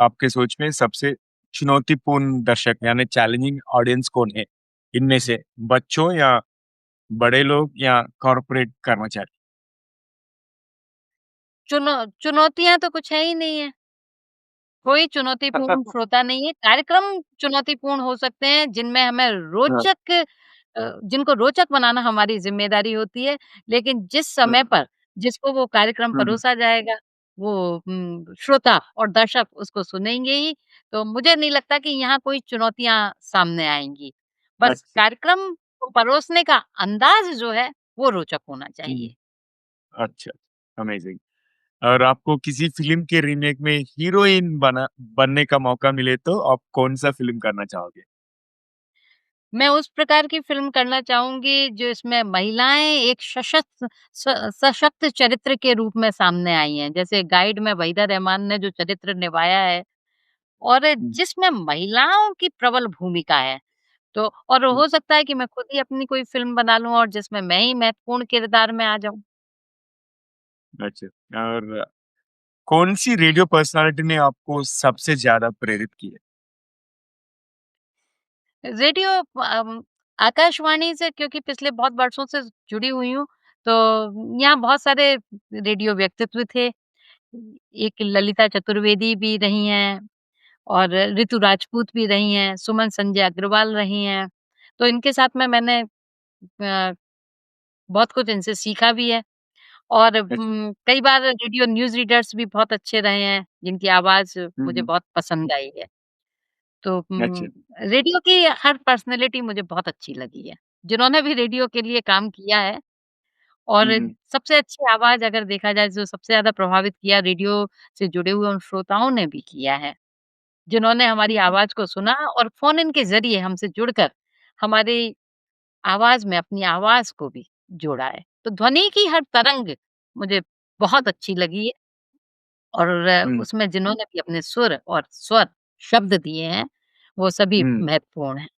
आपके सोच में सबसे चुनौतीपूर्ण दर्शक यानी चैलेंजिंग ऑडियंस कौन है? इनमें से बच्चों या बड़े लोग या कॉर्पोरेट कर्मचारी? चुनौतियाँ तो कुछ है ही नहीं है। कोई चुनौतीपूर्ण श्रोता नहीं है। कार्यक्रम चुनौतीपूर्ण हो सकते हैं जिनमें हमें हाँ, जिनको रोचक बनाना हमारी ज़िम्मेदारी होती है। लेकिन जिस हाँ, समय पर जिसको वो कार्यक्रम हुँ, हुँ। परोसा जाएगा, वो श्रोता और दर्शक उसको सुनेंगे ही। तो मुझे नहीं लगता कि यहाँ कोई चुनौतियाँ सामने आएँगी। बस अच्छा, कार्यक्रम को परोसने का अंदाज़ जो है, वो रोचक होना हुँ, चाहिए। अच्छा, अमेज़िंग। और आपको किसी फ़िल्म के रीमेक में हीरोइन बनने का मौका मिले तो आप कौन-सा फ़िल्म करना चाहोगे? मैं उस प्रकार की फ़िल्म करना चाहूँगी जो इसमें महिलाएँ एक सशक्त चरित्र के रूप में सामने आई हैं। जैसे गाइड में वहीदा रहमान ने जो चरित्र निभाया है और हुँ, जिसमें महिलाओं की प्रबल भूमिका है। तो और हुँ, हो सकता है कि मैं खुद ही अपनी कोई फ़िल्म बना लूँ और जिसमें मैं ही महत्वपूर्ण किरदार में आ जाऊँ। अच्छा। और कौन-सी रेडियो पर्सनैलिटी ने आपको सबसे ज़्यादा प्रेरित किया? रेडियो आकाशवाणी से क्योंकि पिछले बहुत वर्षों से जुड़ी हुई हूँ, तो यहाँ बहुत सारे रेडियो व्यक्तित्व थे। एक ललिता चतुर्वेदी भी रही हैं और ऋतु राजपूत भी रही हैं, सुमन संजय अग्रवाल रही हैं। तो इनके साथ में मैंने बहुत कुछ इनसे सीखा भी है और अच्छा। कई बार रेडियो न्यूज़ रीडर्स भी बहुत अच्छे रहे हैं, जिनकी आवाज़ हुँ, मुझे हुँ। बहुत पसंद आई है। तो अच्छा। रेडियो की हर पर्सनैलिटी मुझे बहुत अच्छी लगी है, जिन्होंने भी रेडियो के लिए काम किया है और हुँ, हुँ। सबसे अच्छी आवाज़ अगर देखा जाए जो सबसे ज़्यादा प्रभावित किया रेडियो से जुड़े हुए उन श्रोताओं ने भी किया है। जिन्होंने हमारी आवाज़ को सुना और फ़ोन इन के ज़रिए हमसे जुड़कर हमारी आवाज़ में अपनी आवाज़ को भी जोड़ा है। तो ध्वनि की हर तरंग मुझे बहुत अच्छी लगी है और हुँ, उसमें जिन्होंने भी अपने सुर और स्वर शब्द दिए हैं, वो सभी हुँ। महत्वपूर्ण हैं।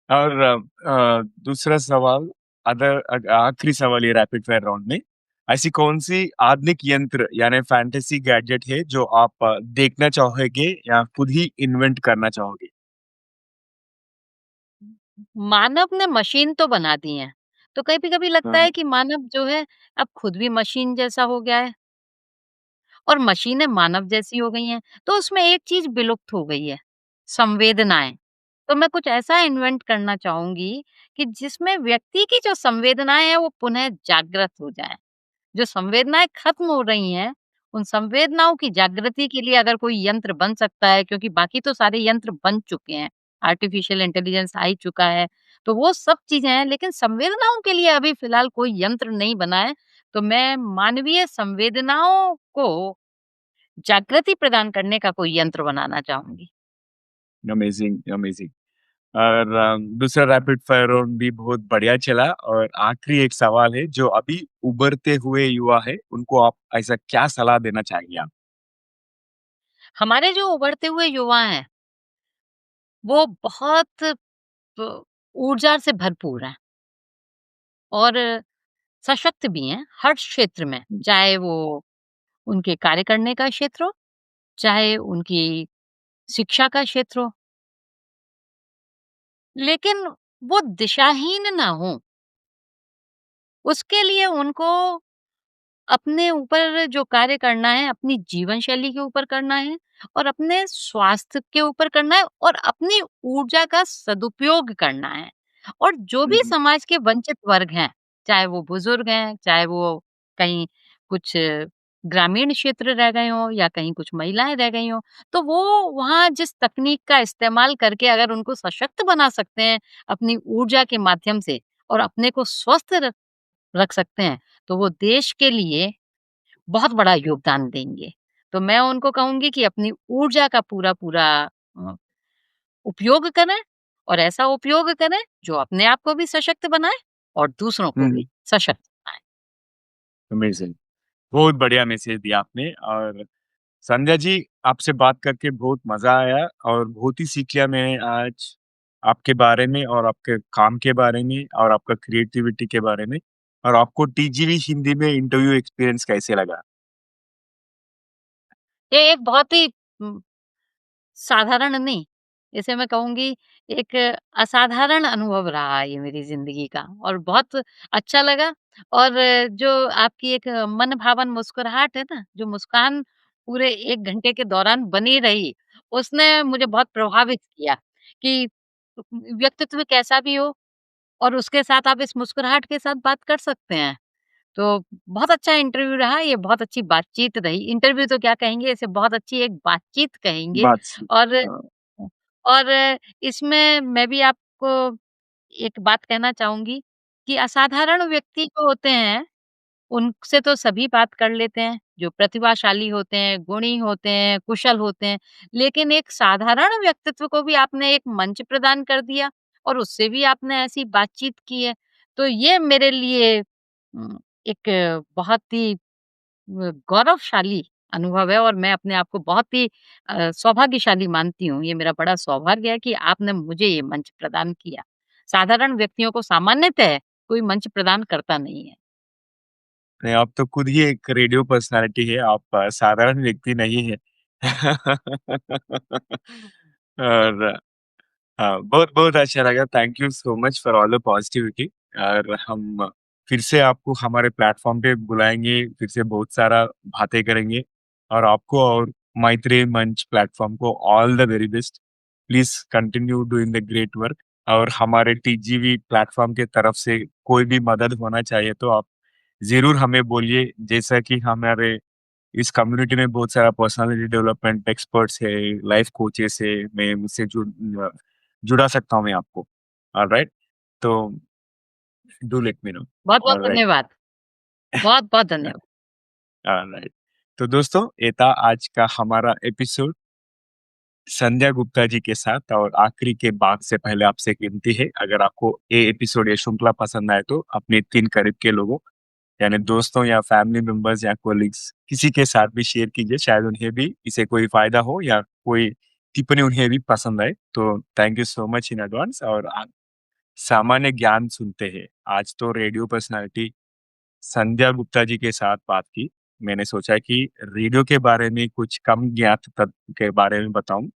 और दूसरा सवाल आखिरी सवाल ये रैपिड फायर राउंड में, ऐसी कौन-सी आधुनिक यंत्र यानी फैंटेसी गैजेट है जो आप देखना चाहोगे या खुद ही इन्वेंट करना चाहोगे? मानव ने मशीन तो बना दी है, तो कभी-कभी लगता हाँ, है कि मानव जो है अब खुद भी मशीन जैसा हो गया है और मशीनें मानव जैसी हो गई हैं, तो उसमें एक चीज़ विलुप्त हो गई है, संवेदनाएँ। तो मैं कुछ ऐसा इन्वेंट करना चाहूँगी कि जिसमें व्यक्ति की जो संवेदनाएँ हैं वो पुनः जागृत हो जाएँ। जो संवेदनाएँ खत्म हो रही हैं, उन संवेदनाओं की जागृति के लिए अगर कोई यंत्र बन सकता है, क्योंकि बाकी तो सारे यंत्र बन चुके हैं, आर्टिफ़िशियल इंटेलिजेंस आ ही चुका है, तो वो सब चीज़ें हैं, लेकिन संवेदनाओं के लिए अभी फ़िलहाल कोई यंत्र नहीं बना है, तो मैं मानवीय संवेदनाओं को जागृति प्रदान करने का कोई यंत्र बनाना चाहूँगी। Amazing, amazing. और दूसरा रैपिड फायर राउंड भी बहुत बढ़िया चला और आखिरी एक सवाल है, जो अभी उभरते हुए युवा है, उनको आप ऐसा क्या सलाह देना चाहेंगे आप? हमारे जो उभरते हुए युवा हैं, वो बहुत ऊर्जा से भरपूर हैं और सशक्त भी हैं हर क्षेत्र में, चाहे वो उनके कार्य करने का क्षेत्र हो, चाहे उनकी शिक्षा का क्षेत्र हो, लेकिन वो दिशाहीन ना हो, उसके लिए उनको अपने ऊपर जो कार्य करना है, अपनी जीवन शैली के ऊपर करना है और अपने स्वास्थ्य के ऊपर करना है और अपनी ऊर्जा का सदुपयोग करना है। और जो हुँ, भी हुँ। समाज के वंचित वर्ग हैं, चाहे वो बुजुर्ग हैं, चाहे वो कहीं कुछ ग्रामीण क्षेत्र रह गए हों या कहीं कुछ महिलाएँ रह गई हों, तो वो वहाँ जिस तकनीक का इस्तेमाल करके अगर उनको सशक्त बना सकते हैं अपनी ऊर्जा के माध्यम से और अपने को स्वस्थ रख सकते हैं, तो वो देश के लिए बहुत बड़ा योगदान देंगे। तो मैं उनको कहूँगी कि अपनी ऊर्जा का पूरा-पूरा अ, उपयोग करें और ऐसा उपयोग करें जो अपने आप को भी सशक्त बनाए और दूसरों हुँ, को भी हुँ। सशक्त बनाए। अमेज़िंग। बहुत बढ़िया मैसेज दिया आपने और संध्या जी, आपसे बात करके बहुत मज़ा आया और बहुत ही सीख लिया मैंने आज आपके बारे में और आपके काम के बारे में और आपका क्रिएटिविटी के बारे में और आपको टीजीवी हिंदी में इंटरव्यू एक्सपीरियंस कैसे लगा? ये एक बहुत ही साधारण नहीं, इसे मैं कहूँगी एक असाधारण अनुभव रहा ये मेरी ज़िंदगी का और बहुत अच्छा लगा और जो आपकी एक मन-भावन मुस्कुराहट है ना, जो मुस्कान पूरे 1 घंटे के दौरान बनी रही, उसने मुझे बहुत प्रभावित किया कि व्यक्तित्व कैसा भी हो और उसके साथ आप इस मुस्कुराहट के साथ बात कर सकते हैं। तो बहुत अच्छा इंटरव्यू रहा, ये बहुत अच्छी बातचीत रही। इंटरव्यू तो क्या कहेंगे, इसे बहुत अच्छी एक बातचीत कहेंगे बात सी और हाँ। और इसमें मैं भी आपको एक बात कहना चाहूँगी कि असाधारण व्यक्ति जो होते हैं, उनसे तो सभी बात कर लेते हैं, जो प्रतिभाशाली होते हैं, गुणी होते हैं, कुशल होते हैं, लेकिन एक साधारण व्यक्तित्व को भी आपने एक मंच प्रदान कर दिया और उससे भी आपने ऐसी बातचीत की है। तो ये मेरे लिए एक बहुत ही गौरवशाली अनुभव है और मैं अपने आप को बहुत ही सौभाग्यशाली मानती हूँ। ये मेरा बड़ा सौभाग्य है कि आपने मुझे ये मंच प्रदान किया। साधारण व्यक्तियों को सामान्यतः कोई मंच प्रदान करता नहीं है। नहीं, आप तो खुद ही एक रेडियो पर्सनैलिटी है, आप साधारण व्यक्ति नहीं हैं। और हाँ, बहुत-बहुत अच्छा लगा। Thank you so much for all the positivity और हम फिर से आपको हमारे प्लेटफ़ॉर्म पे बुलाएँगे, फिर से बहुत सारा बातें करेंगे और आपको और मैत्रेयी मंच प्लेटफ़ॉर्म को all the very best. Please continue doing the great work और हमारे टीजीवी प्लेटफ़ॉर्म के तरफ से कोई भी मदद होना चाहिए तो आप ज़रूर हमें बोलिए। जैसा कि हमारे इस कम्युनिटी में बहुत सारा पर्सनालिटी डेवलपमेंट एक्सपर्ट्स है, लाइफ कोचेस है, मैं मुझसे जुड़ा सकता हूँ मैं आपको। ऑलराइट? तो डू लेट मी नो। बहुत-बहुत ऑलराइट, धन्यवाद। बहुत-बहुत धन्यवाद। ऑलराइट। तो दोस्तों, ये था आज का हमारा एपिसोड संध्या गुप्ता जी के साथ और आखिरी के भाग से पहले आपसे एक विनती है, अगर आपको ये एपिसोड, ये श्रृंखला पसंद आए तो अपने 3 करीब के लोगों यानी दोस्तों या फैमिली मेंबर्स या कोलीग्स किसी के साथ भी शेयर कीजिए, शायद उन्हें भी इससे कोई फ़ायदा हो या कोई टिप्पणी उन्हें भी पसंद आए। तो thank you so much in advance. और आप सामान्य ज्ञान सुनते हैं। आज तो रेडियो पर्सनैलिटी संध्या गुप्ता जी के साथ बात की। मैंने सोचा कि रेडियो के बारे में कुछ कम ज्ञात तथ्य के बारे में बताऊँ।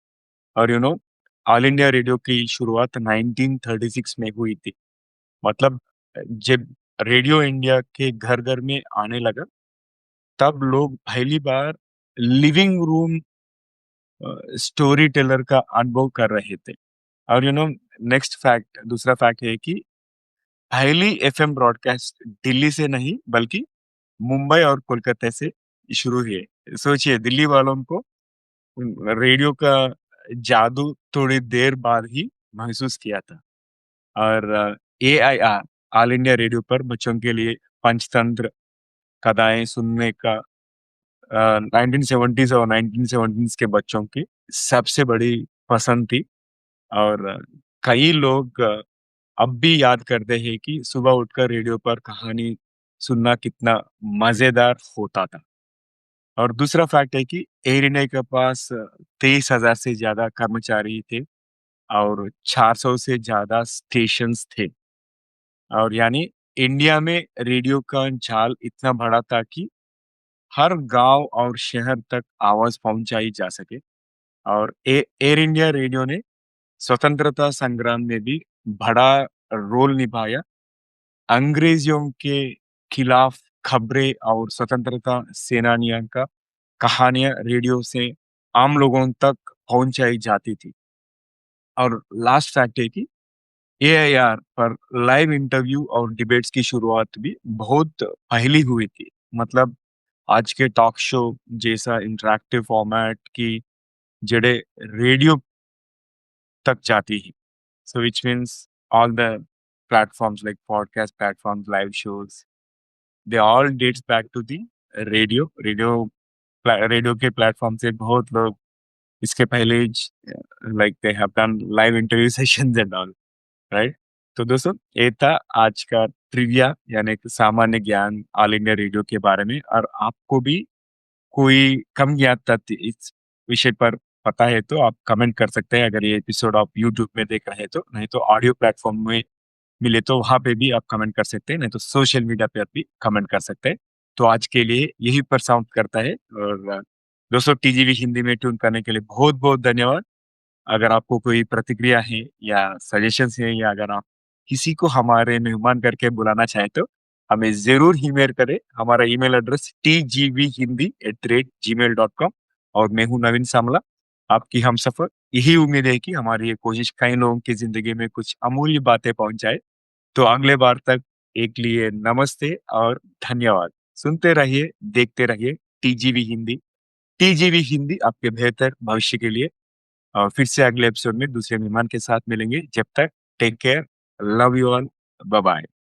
और ऑल इंडिया रेडियो की शुरुआत 1936 में हुई थी। मतलब जब रेडियो इंडिया के घर-घर में आने लगा, तब लोग पहली बार लिविंग रूम स्टोरी टेलर का अनुभव कर रहे थे। और नेक्स्ट फैक्ट, दूसरा फैक्ट है कि पहली एफएम ब्रॉडकास्ट दिल्ली से नहीं बल्कि मुंबई और कोलकाता से शुरू हुई। सोचिए, दिल्ली वालों को रेडियो का जादू थोड़ी देर बाद ही महसूस किया था। और एआईआर ऑल इंडिया रेडियो पर बच्चों के लिए पंचतंत्र कथाएं सुनने का 1970s और 1970s के बच्चों की सबसे बड़ी पसंद थी। और कई लोग अब भी याद करते हैं कि सुबह उठकर रेडियो पर कहानी सुनना कितना मजेदार होता था। और दूसरा फैक्ट है कि एयर इंडिया के पास 23,000 से ज्यादा कर्मचारी थे और 400 से ज्यादा स्टेशंस थे। और यानी इंडिया में रेडियो का जाल इतना बड़ा था कि हर गांव और शहर तक आवाज पहुंचाई जा सके। और एयर इंडिया रेडियो ने स्वतंत्रता संग्राम में भी बड़ा रोल निभाया। अंग्रेजियों के खिलाफ खबरें और स्वतंत्रता सेनानियों का कहानियां रेडियो से आम लोगों तक पहुंचाई जाती थी। और लास्ट फैक्ट है कि एआईआर पर लाइव इंटरव्यू और डिबेट्स की शुरुआत भी बहुत पहली हुई थी। मतलब आज के टॉक शो जैसा इंटरैक्टिव फॉर्मेट की जड़े रेडियो तक जाती है। So which means all the platforms like podcast platforms, live shows, they all dates back to the radio. Radio के प्लेटफॉर्म से बहुत लोग इसके पहले like they have done live interview sessions and all, right. तो दोस्तों, ये था आज का ट्रिविया यानी कि सामान्य ज्ञान ऑल इंडिया रेडियो के बारे में। और आपको भी कोई कम ज्ञात तथ्य इस विषय पर पता है तो आप कमेंट कर सकते हैं। अगर ये एपिसोड आप यूट्यूब में देख रहे हैं तो, नहीं तो ऑडियो प्लेटफॉर्म में मिले तो वहां पे भी आप कमेंट कर सकते हैं, नहीं तो सोशल मीडिया पे आप भी कमेंट कर सकते हैं। तो आज के लिए यही पर साउंड करता है। और दोस्तों, टीजीवी हिंदी में ट्यून करने के लिए बहुत बहुत धन्यवाद। अगर आपको कोई प्रतिक्रिया है या सजेशंस है, या अगर आप किसी को हमारे मेहमान करके बुलाना चाहें तो हमें ज़रूर ईमेल करें। हमारा ईमेल एड्रेस tgvhindi@gmail.com। और मैं हूँ नवीन सामला, आपकी हमसफर। यही उम्मीद है कि हमारी ये कोशिश कई लोगों की ज़िंदगी में कुछ अमूल्य बातें पहुँचाए। तो अगले बार तक एक लिए नमस्ते और धन्यवाद। सुनते रहिए, देखते रहिए टीजीवी हिंदी। टीजीवी हिंदी आपके बेहतर भविष्य के लिए। और फिर से अगले एपिसोड में दूसरे मेहमान के साथ मिलेंगे। जब तक take care, love you all, bye bye.